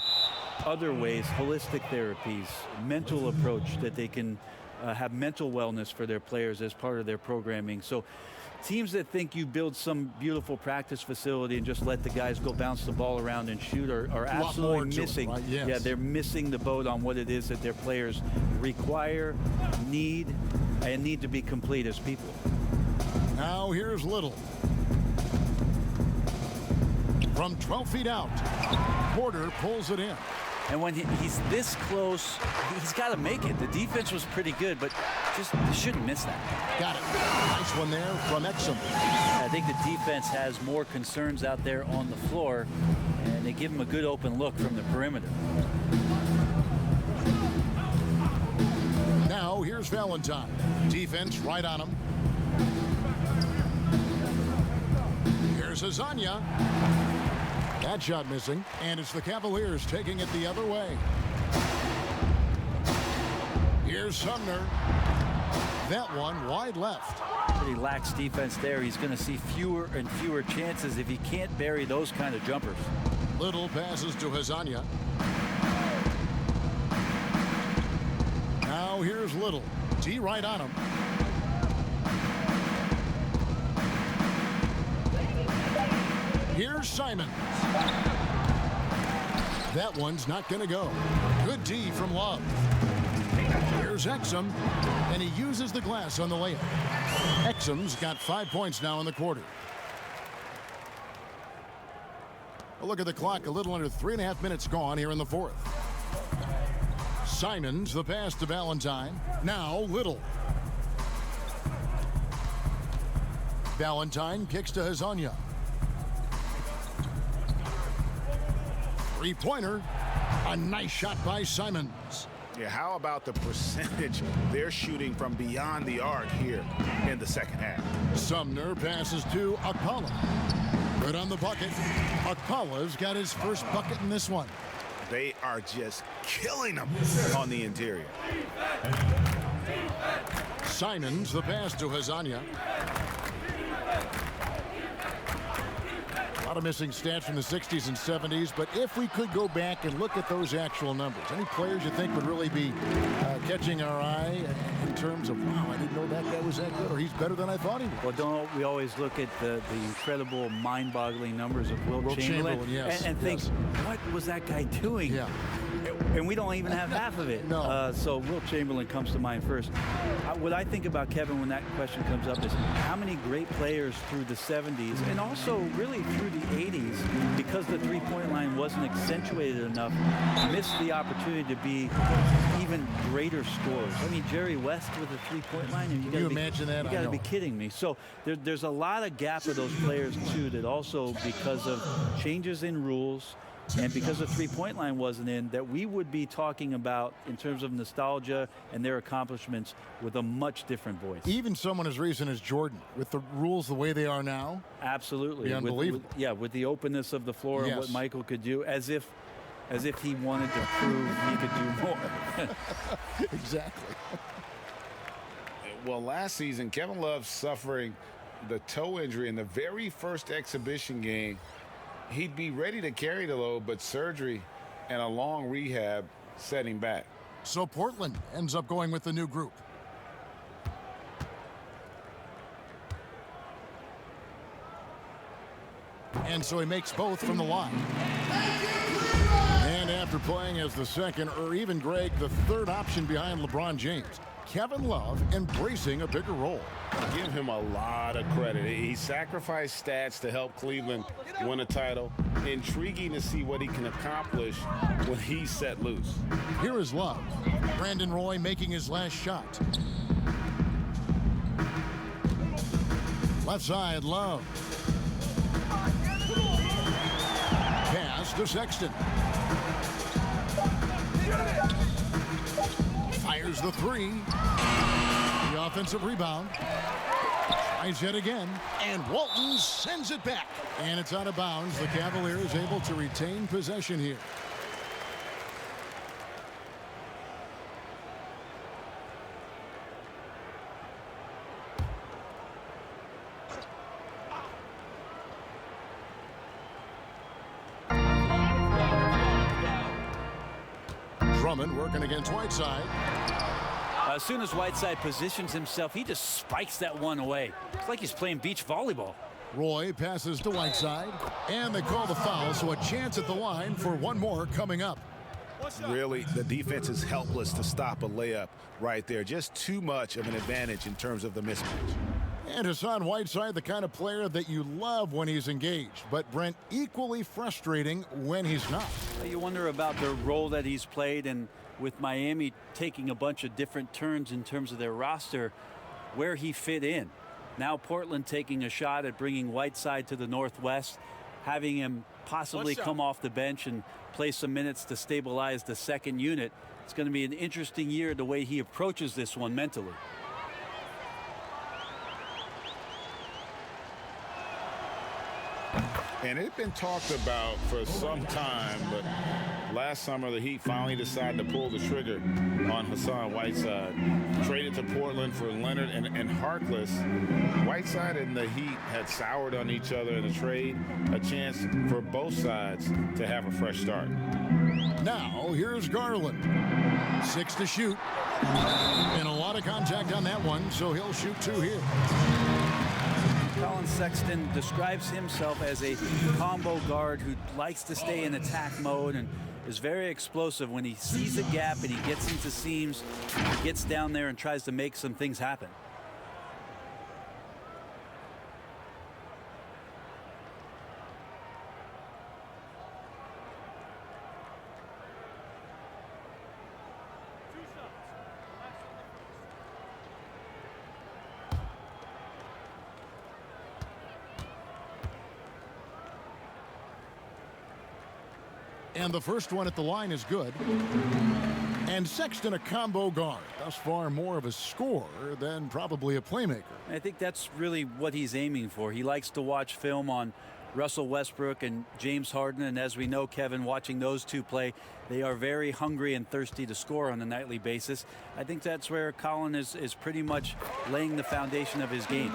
other ways, holistic therapies, mental approach that they can have mental wellness for their players as part of their programming. So teams that think you build some beautiful practice facility and just let the guys go bounce the ball around and shoot are absolutely missing. Right? Yes. Yeah, they're missing the boat on what it is that their players require, need, and need to be complete as people. Now here's Little. From 12 feet out, Porter pulls it in. And when he's this close, he's got to make it. The defense was pretty good, but just shouldn't miss that. Got it. Nice one there from Exum. I think the defense has more concerns out there on the floor, and they give him a good open look from the perimeter. Now here's Valentine. Defense right on him. Here's Hezonja. That shot missing, and it's the Cavaliers taking it the other way. Here's Sumner. That one wide left. He lacks defense there. He's going to see fewer and fewer chances if he can't bury those kind of jumpers. Little passes to Hezonja. Now here's Little. D right on him. Here's Simons. That one's not going to go. Good D from Love. Here's Exum, and he uses the glass on the layup. Exum's got 5 points now in the quarter. A look at the clock, a little under 3.5 minutes gone here in the fourth. Simons, the pass to Valentine. Now Little. Valentine kicks to Hezonja. Three-pointer. A nice shot by Simons. Yeah, how about the percentage they're shooting from beyond the arc here in the second half? Sumner passes to Okpala. Good on the bucket. Okpala's got his first bucket in this one. They are just killing them on the interior. Simons, the pass to Hezonja. A lot of missing stats from the 60s and 70s, but if we could go back and look at those actual numbers, any players you think would really be catching our eye in terms of, wow, I didn't know that guy was that good, or he's better than I thought he was? Well, don't we always look at the incredible, mind-boggling numbers of Wilt Chamberlain yes, and think, what was that guy doing? Yeah. And we don't even have half of it. No. So Wilt Chamberlain comes to mind first. What I think about Kevin when that question comes up is how many great players through the 70s and also really through the 80s, because the three-point line wasn't accentuated enough, missed the opportunity to be even greater scorers. I mean, Jerry West with a three-point line. Can you imagine that? You got to be kidding me. So there's a lot of gap of those players too that also, because of changes in rules and because the three-point line wasn't in, that we would be talking about in terms of nostalgia and their accomplishments with a much different voice. Even someone as recent as Jordan, with the rules the way they are now. Absolutely. Unbelievable. With the openness of the floor and what Michael could do, as if he wanted to prove he could do more. Exactly. Well, last season, Kevin Love suffering the toe injury in the very first exhibition game. He'd be ready to carry the load, but surgery and a long rehab set him back. So Portland ends up going with the new group. And so he makes both from the line. And after playing as the second, or even Greg, the third option behind LeBron James, Kevin Love embracing a bigger role. I give him a lot of credit. He sacrificed stats to help Cleveland win a title. Intriguing to see what he can accomplish when he's set loose. Here is Love. Brandon Roy making his last shot. Left side, Love. Pass to Sexton. Fires the three. The offensive rebound. Tries it again. And Walton sends it back. And it's out of bounds. The Cavaliers able to retain possession here. Drummond working against Whiteside. As soon as Whiteside positions himself, he just spikes that one away. It's like he's playing beach volleyball. Roy passes to Whiteside, and they call the foul, so a chance at the line for one more coming up. Really, the defense is helpless to stop a layup right there. Just too much of an advantage in terms of the mismatch. And Hassan Whiteside, the kind of player that you love when he's engaged, but Brent, equally frustrating when he's not. You wonder about the role that he's played, and with Miami taking a bunch of different turns in terms of their roster, where he fit in. Now Portland taking a shot at bringing Whiteside to the Northwest, having him possibly come off the bench and play some minutes to stabilize the second unit. It's going to be an interesting year the way he approaches this one mentally. And it's been talked about for some time, but last summer the Heat finally decided to pull the trigger on Hassan Whiteside. Traded to Portland for Leonard and Harkless. Whiteside and the Heat had soured on each other in the trade, a chance for both sides to have a fresh start. Now here's Garland. 6 to shoot. And a lot of contact on that one, so he'll shoot 2 here. Collin Sexton describes himself as a combo guard who likes to stay in attack mode and is very explosive when he sees a gap and he gets into seams. He gets down there and tries to make some things happen. And the first one at the line is good. And Sexton, a combo guard. Thus far, more of a scorer than probably a playmaker. I think that's really what he's aiming for. He likes to watch film on Russell Westbrook and James Harden. And as we know, Kevin, watching those two play, they are very hungry and thirsty to score on a nightly basis. I think that's where Collin is pretty much laying the foundation of his game.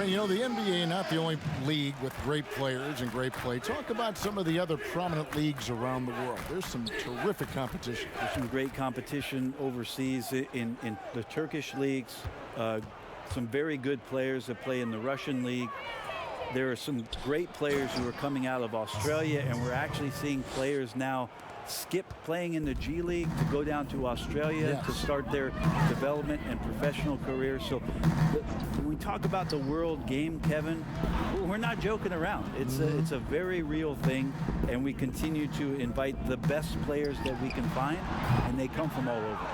You know, the NBA, not the only league with great players and great play. Talk about some of the other prominent leagues around the world. There's some terrific competition. There's some great competition overseas in the Turkish leagues. Some very good players that play in the Russian league. There are some great players who are coming out of Australia, and we're actually seeing players now skip playing in the G League to go down to Australia to start their development and professional careers. So when we talk about the world game, Kevin, we're not joking around. It's a very real thing, and we continue to invite the best players that we can find, and they come from all over.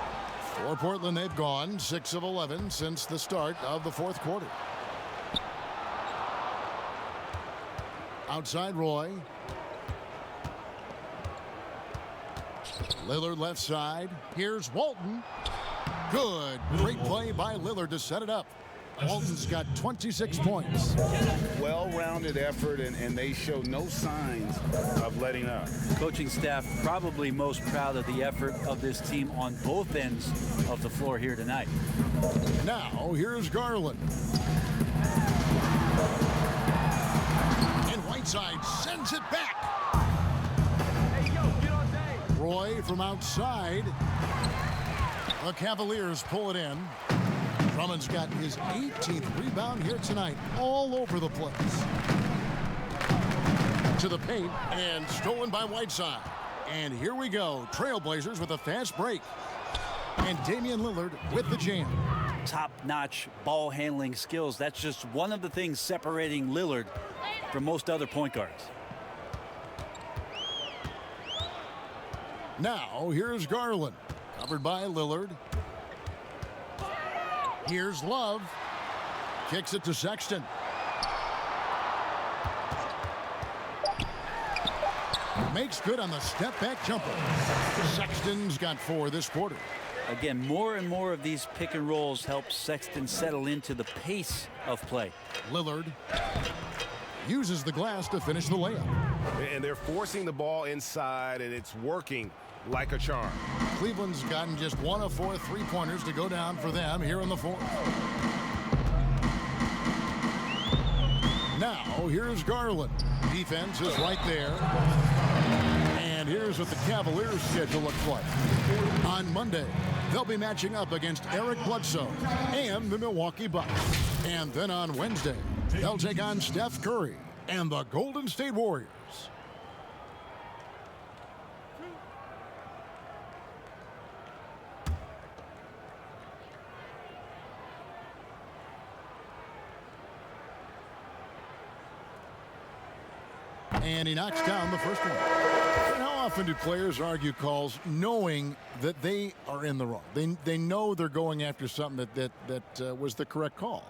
For Portland, they've gone 6 of 11 since the start of the fourth quarter. Outside Roy. Lillard left side. Here's Walton. Good. Great play by Lillard to set it up. Walton's got 26 points. Well-rounded effort, and they show no signs of letting up. Coaching staff probably most proud of the effort of this team on both ends of the floor here tonight. Now, here's Garland. Whiteside sends it back. Roy from outside. The Cavaliers pull it in. Drummond's got his 18th rebound here tonight, all over the place. To the paint, and stolen by Whiteside. And here we go. Trailblazers with a fast break. And Damian Lillard with the jam. Top-notch ball handling skills. That's just one of the things separating Lillard from most other point guards. Now, here's Garland. Covered by Lillard. Here's Love. Kicks it to Sexton. Makes good on the step-back jumper. Sexton's got 4 this quarter. Again, more and more of these pick and rolls help Sexton settle into the pace of play. Lillard uses the glass to finish the layup. And they're forcing the ball inside, and it's working like a charm. Cleveland's gotten just 1 of 4 three-pointers to go down for them here in the fourth. Now, here's Garland. Defense is right there. And here's what the Cavaliers' schedule looks like. On Monday, they'll be matching up against Eric Bledsoe and the Milwaukee Bucks. And then on Wednesday, they'll take on Steph Curry and the Golden State Warriors. And he knocks down the first one. And how often do players argue calls knowing that they are in the wrong? They know they're going after something that was the correct call.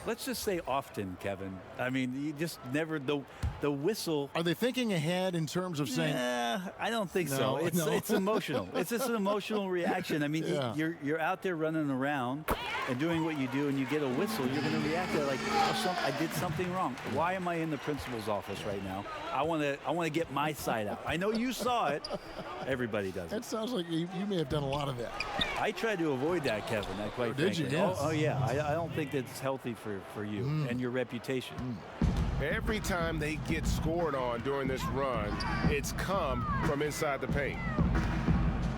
Let's just say often, Kevin. I mean, you just never the whistle. Are they thinking ahead in terms of saying? I don't think so. It's emotional. It's just an emotional reaction. I mean, you're out there running around and doing what you do, and you get a whistle. You're going to react to it like, I did something wrong. Why am I in the principal's office right now? I want to get my side out. I know you saw it. Everybody does it. That sounds like you may have done a lot of that. I try to avoid that, Kevin. Quite frankly. Did you? Yes. Oh yeah. I don't think that's healthy for you and your reputation. Every time they get scored on during this run, it's come from inside the paint.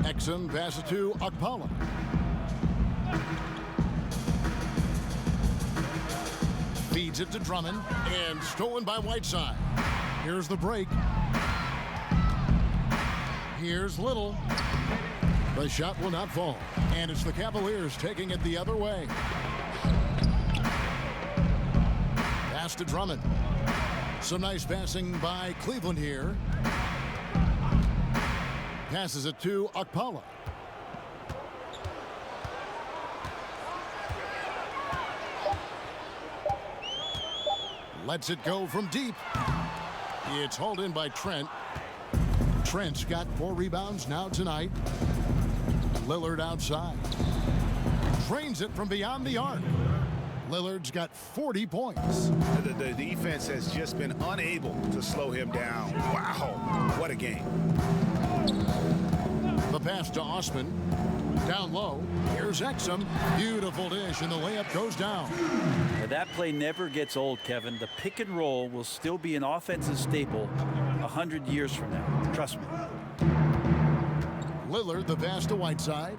Exum passes to Okpala. Feeds it to Drummond and stolen by Whiteside. Here's the break. Here's Little. The shot will not fall. And it's the Cavaliers taking it the other way. Pass to Drummond. Some nice passing by Cleveland here. Passes it to Okpala. Lets it go from deep. It's hauled in by Trent. Trent's got 4 rebounds now tonight. Lillard outside. Drains it from beyond the arc. Lillard's got 40 points. The defense has just been unable to slow him down. Wow, what a game. The pass to Osman. Down low. Here's Exum. Beautiful dish, and the layup goes down. Now that play never gets old, Kevin. The pick and roll will still be an offensive staple 100 years from now. Trust me. Lillard, the pass to Whiteside.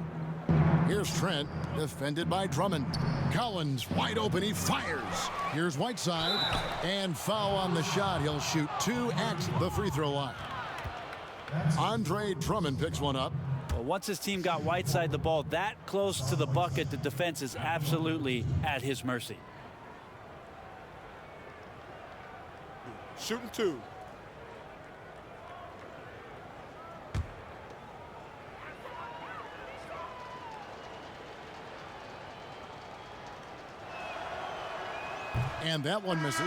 Here's Trent, defended by Drummond. Collins wide open, he fires. Here's Whiteside, and foul on the shot. He'll shoot 2 at the free throw line. Andre Drummond picks one up. Well, once his team got Whiteside the ball that close to the bucket, the defense is absolutely at his mercy. Shooting 2. And that one misses.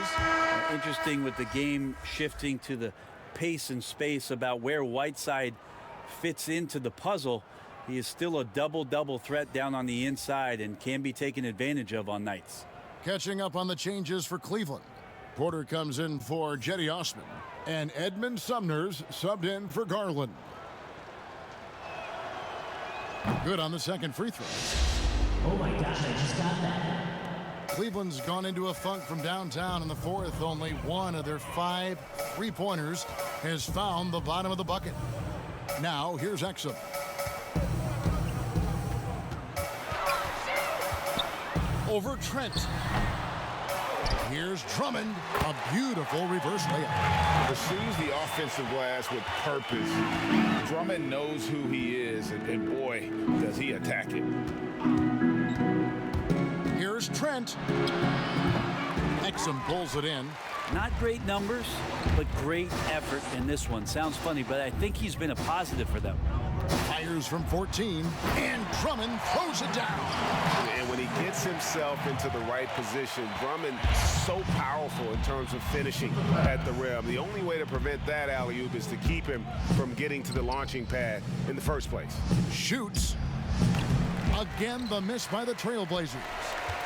Interesting with the game shifting to the pace and space about where Whiteside fits into the puzzle. He is still a double-double threat down on the inside and can be taken advantage of on nights. Catching up on the changes for Cleveland. Porter comes in for Jetty Osman. And Edmund Sumner's subbed in for Garland. Good on the second free throw. Oh my gosh, I just got that. Cleveland's gone into a funk from downtown in the fourth. Only one of their 5 3-pointers has found the bottom of the bucket. Now, here's Exum. Over Trent. Here's Drummond. A beautiful reverse layup. Pursues the offensive glass with purpose. Drummond knows who he is, and boy, does he attack it. Here's Trent. Exum pulls it in. Not great numbers, but great effort in this one. Sounds funny, but I think he's been a positive for them. Fires from 14, and Drummond throws it down. And when he gets himself into the right position, Drummond so powerful in terms of finishing at the rim. The only way to prevent that alley-oop is to keep him from getting to the launching pad in the first place. Shoots. Again, the miss by the Trailblazers.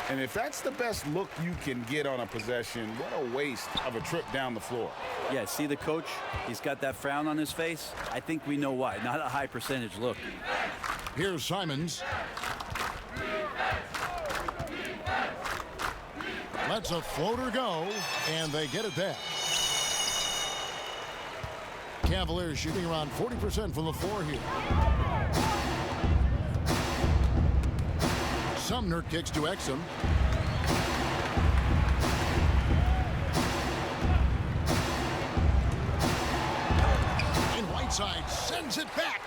And if that's the best look you can get on a possession, what a waste of a trip down the floor. Yeah, see the coach? He's got that frown on his face. I think we know why. Not a high percentage look. Here's Simons. Lets a floater go, and they get it back. Cavaliers shooting around 40% from the floor here. Sumner kicks to Exum. And Whiteside sends it back.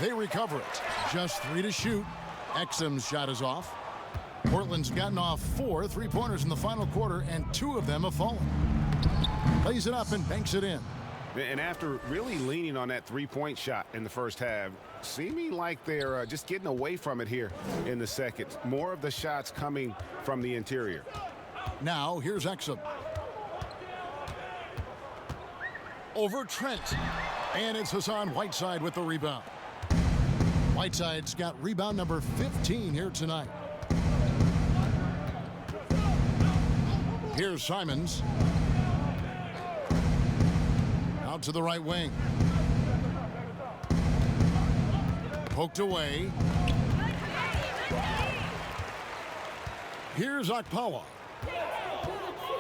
They recover it. Just 3 to shoot. Exum's shot is off. Portland's gotten off 4 3-pointers in the final quarter, and 2 of them have fallen. Lays it up and banks it in. And after really leaning on that three-point shot in the first half, seeming like they're just getting away from it here in the second. More of the shots coming from the interior. Now, here's Exum. Over Trent. And it's Hassan Whiteside with the rebound. Whiteside's got rebound number 15 here tonight. Here's Simons. Out to the right wing. Poked away. Here's Okpawa.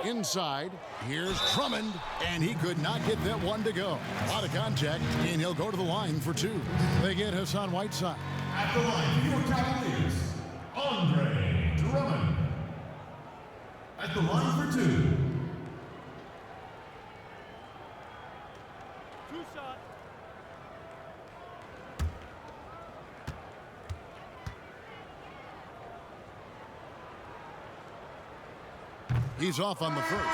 Inside, here's Drummond, and he could not get that one to go. A lot of contact, and he'll go to the line for two. They get Hassan Whiteside. At the line for your Cavaliers, Andre Drummond. At the line for two. Two-shot. He's off on the first.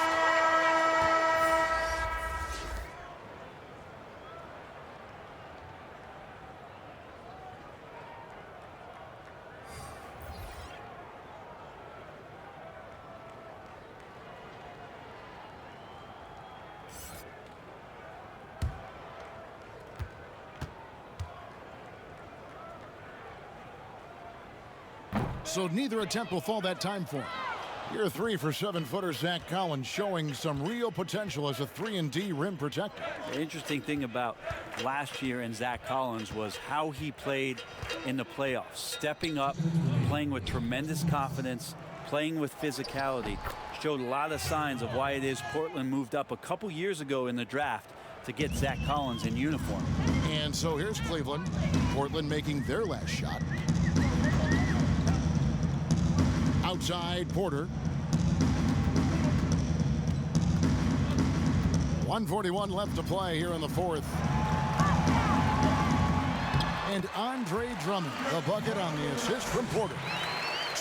So neither attempt will fall that time for him. Your 3 for 7-footer Zach Collins showing some real potential as a 3-and-D rim protector. The interesting thing about last year and Zach Collins was how he played in the playoffs, stepping up, playing with tremendous confidence, playing with physicality. Showed a lot of signs of why it is Portland moved up a couple years ago in the draft to get Zach Collins in uniform. And so here's Cleveland. Portland making their last shot. Outside Porter. 1:41 left to play here in the fourth. And Andre Drummond, the bucket on the assist from Porter.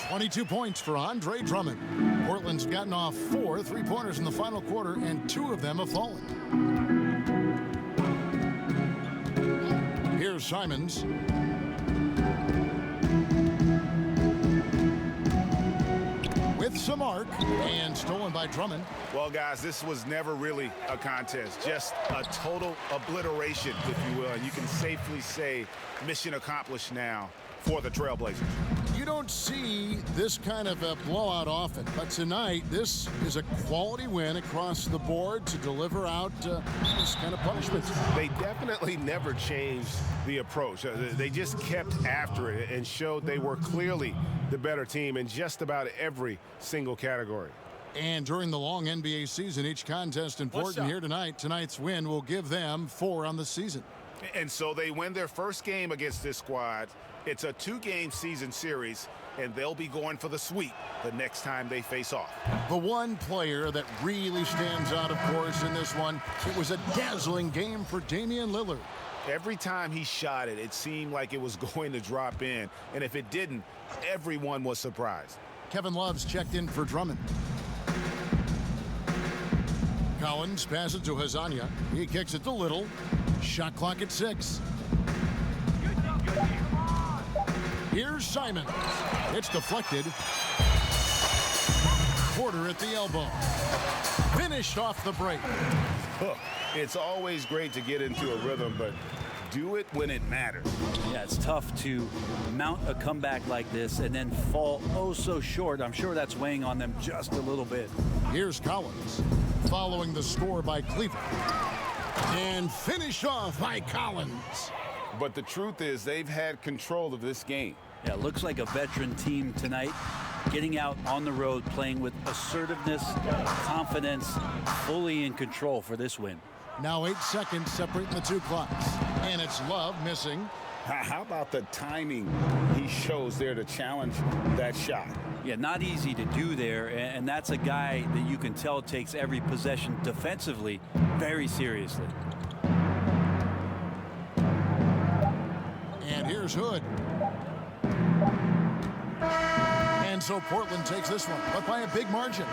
22 points for Andre Drummond. Portland's gotten off 4 3-pointers in the final quarter, and 2 of them have fallen. Here's Simons. With some arc, and stolen by Drummond. Well, guys, this was never really a contest, just a total obliteration, if you will. And you can safely say mission accomplished now for the Trailblazers. You don't see this kind of a blowout often, but tonight this is a quality win across the board to deliver out this kind of punishments. They definitely never changed the approach. They just kept after it and showed they were clearly the better team in just about every single category. And during the long NBA season, each contest important here tonight. Tonight's win will give them 4 on the season. And so they win their first game against this squad. It's a 2-game season series, and they'll be going for the sweep the next time they face off. The one player that really stands out, of course, in this one, it was a dazzling game for Damian Lillard. Every time he shot it, it seemed like it was going to drop in. And if it didn't, everyone was surprised. Kevin Love's checked in for Drummond. Collins passes to Hazania. He kicks it to Little. Shot clock at 6. Here's Simons. It's deflected. Porter at the elbow. Finished off the break. It's always great to get into a rhythm, but do it when it matters. Yeah, it's tough to mount a comeback like this and then fall oh so short. I'm sure that's weighing on them just a little bit. Here's Collins following the score by Cleveland. And finished off by Collins. But the truth is they've had control of this game. Yeah, it looks like a veteran team tonight, getting out on the road, playing with assertiveness, confidence, fully in control for this win. Now 8 seconds separating the 2 clocks. And it's Love missing. How about the timing he shows there to challenge that shot? Yeah, not easy to do there, and that's a guy that you can tell takes every possession defensively very seriously. And here's Hood. And And so Portland takes this one, but by a big margin.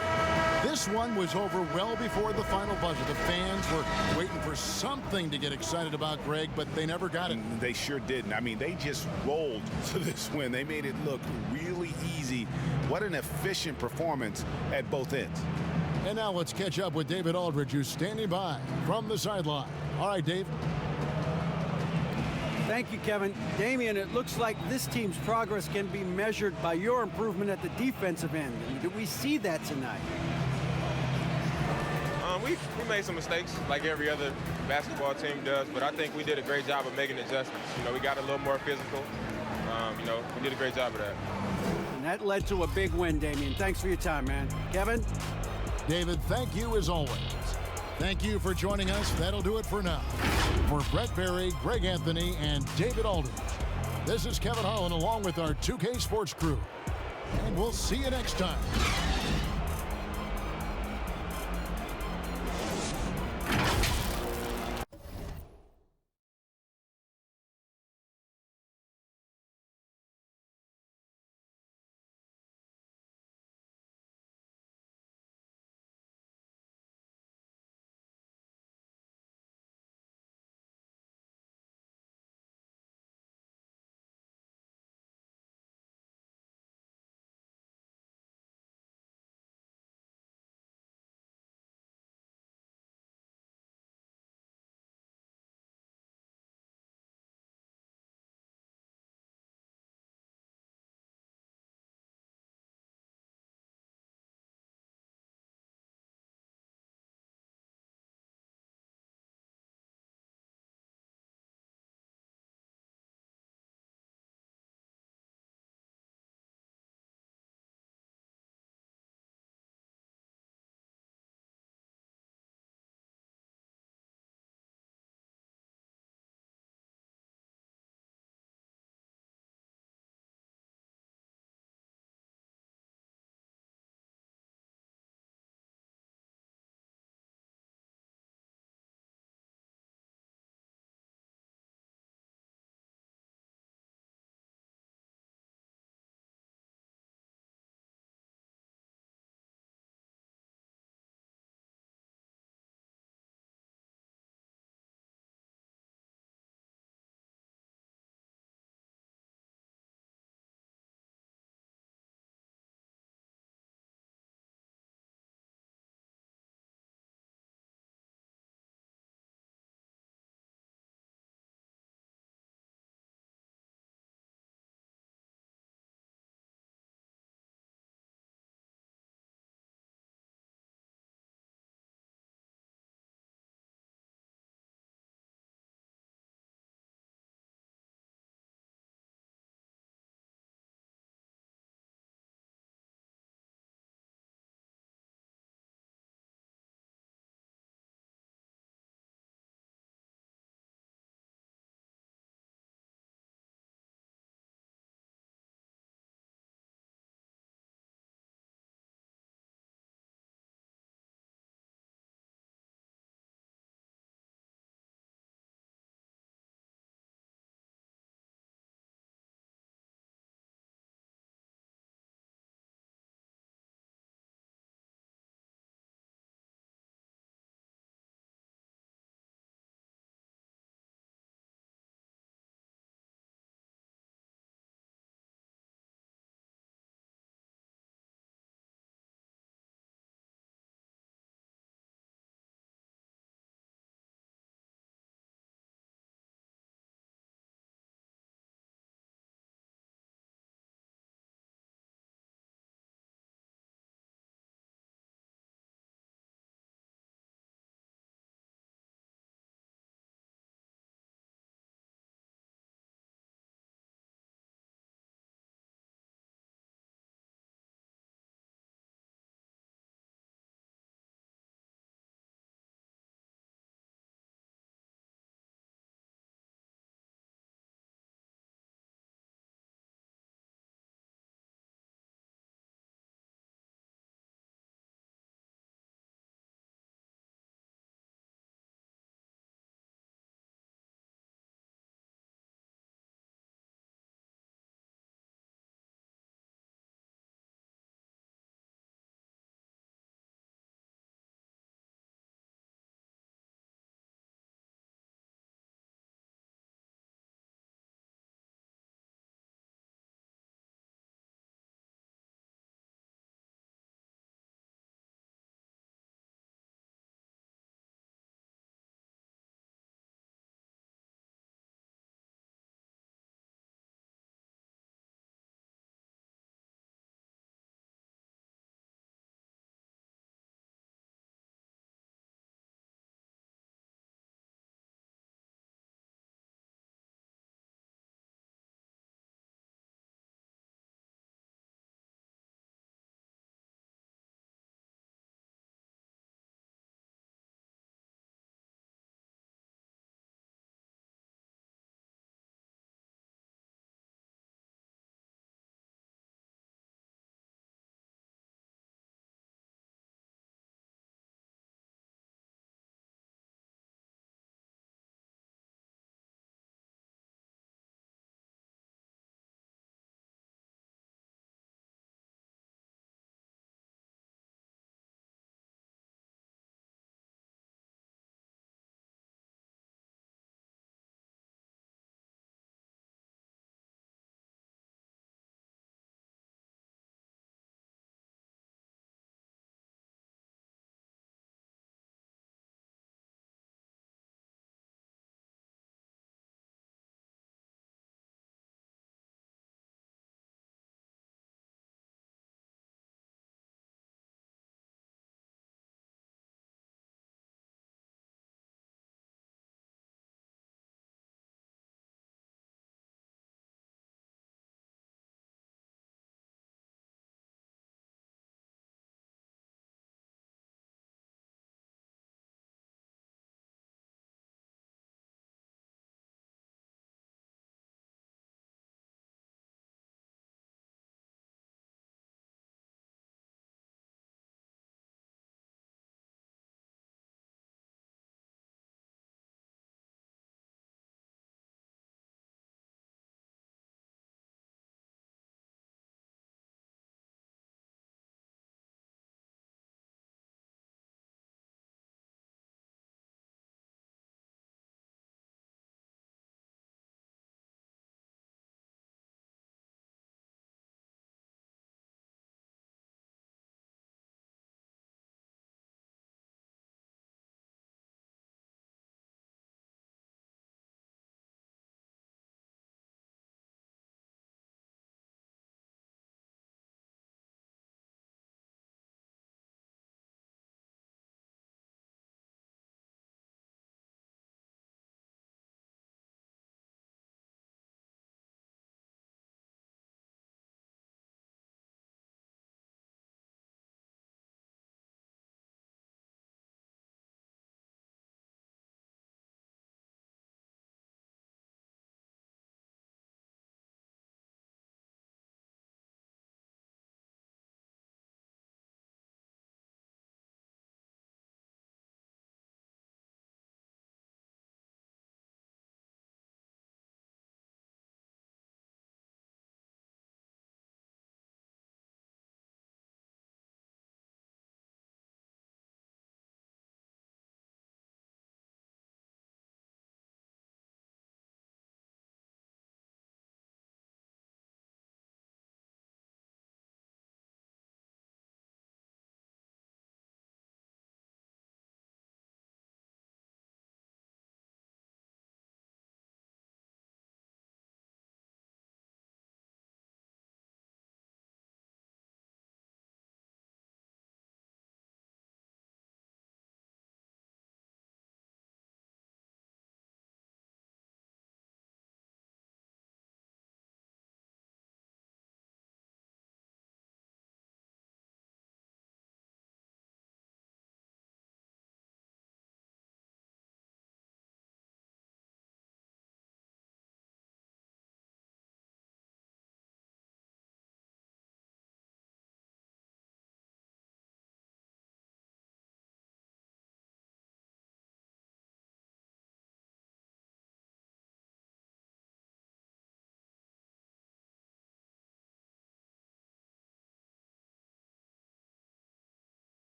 This one was over well before the final buzzer. The fans were waiting for something to get excited about, Greg, but they never got it. They sure didn't. I mean, they just rolled to this win. They made it look really easy. What an efficient performance at both ends. And now let's catch up with David Aldridge, who's standing by from the sideline. All right, Dave. Thank you, Kevin. Damian, it looks like this team's progress can be measured by your improvement at the defensive end. Do we see that tonight? We made some mistakes like every other basketball team does, but I think we did a great job of making adjustments. You know, we got a little more physical. You know, we did a great job of that. And that led to a big win, Damian. Thanks for your time, man. Kevin? David, thank you as always. Thank you for joining us. That'll do it for now. For Brett Berry, Greg Anthony, and David Aldridge, this is Kevin Harlan along with our 2K Sports crew. And we'll see you next time.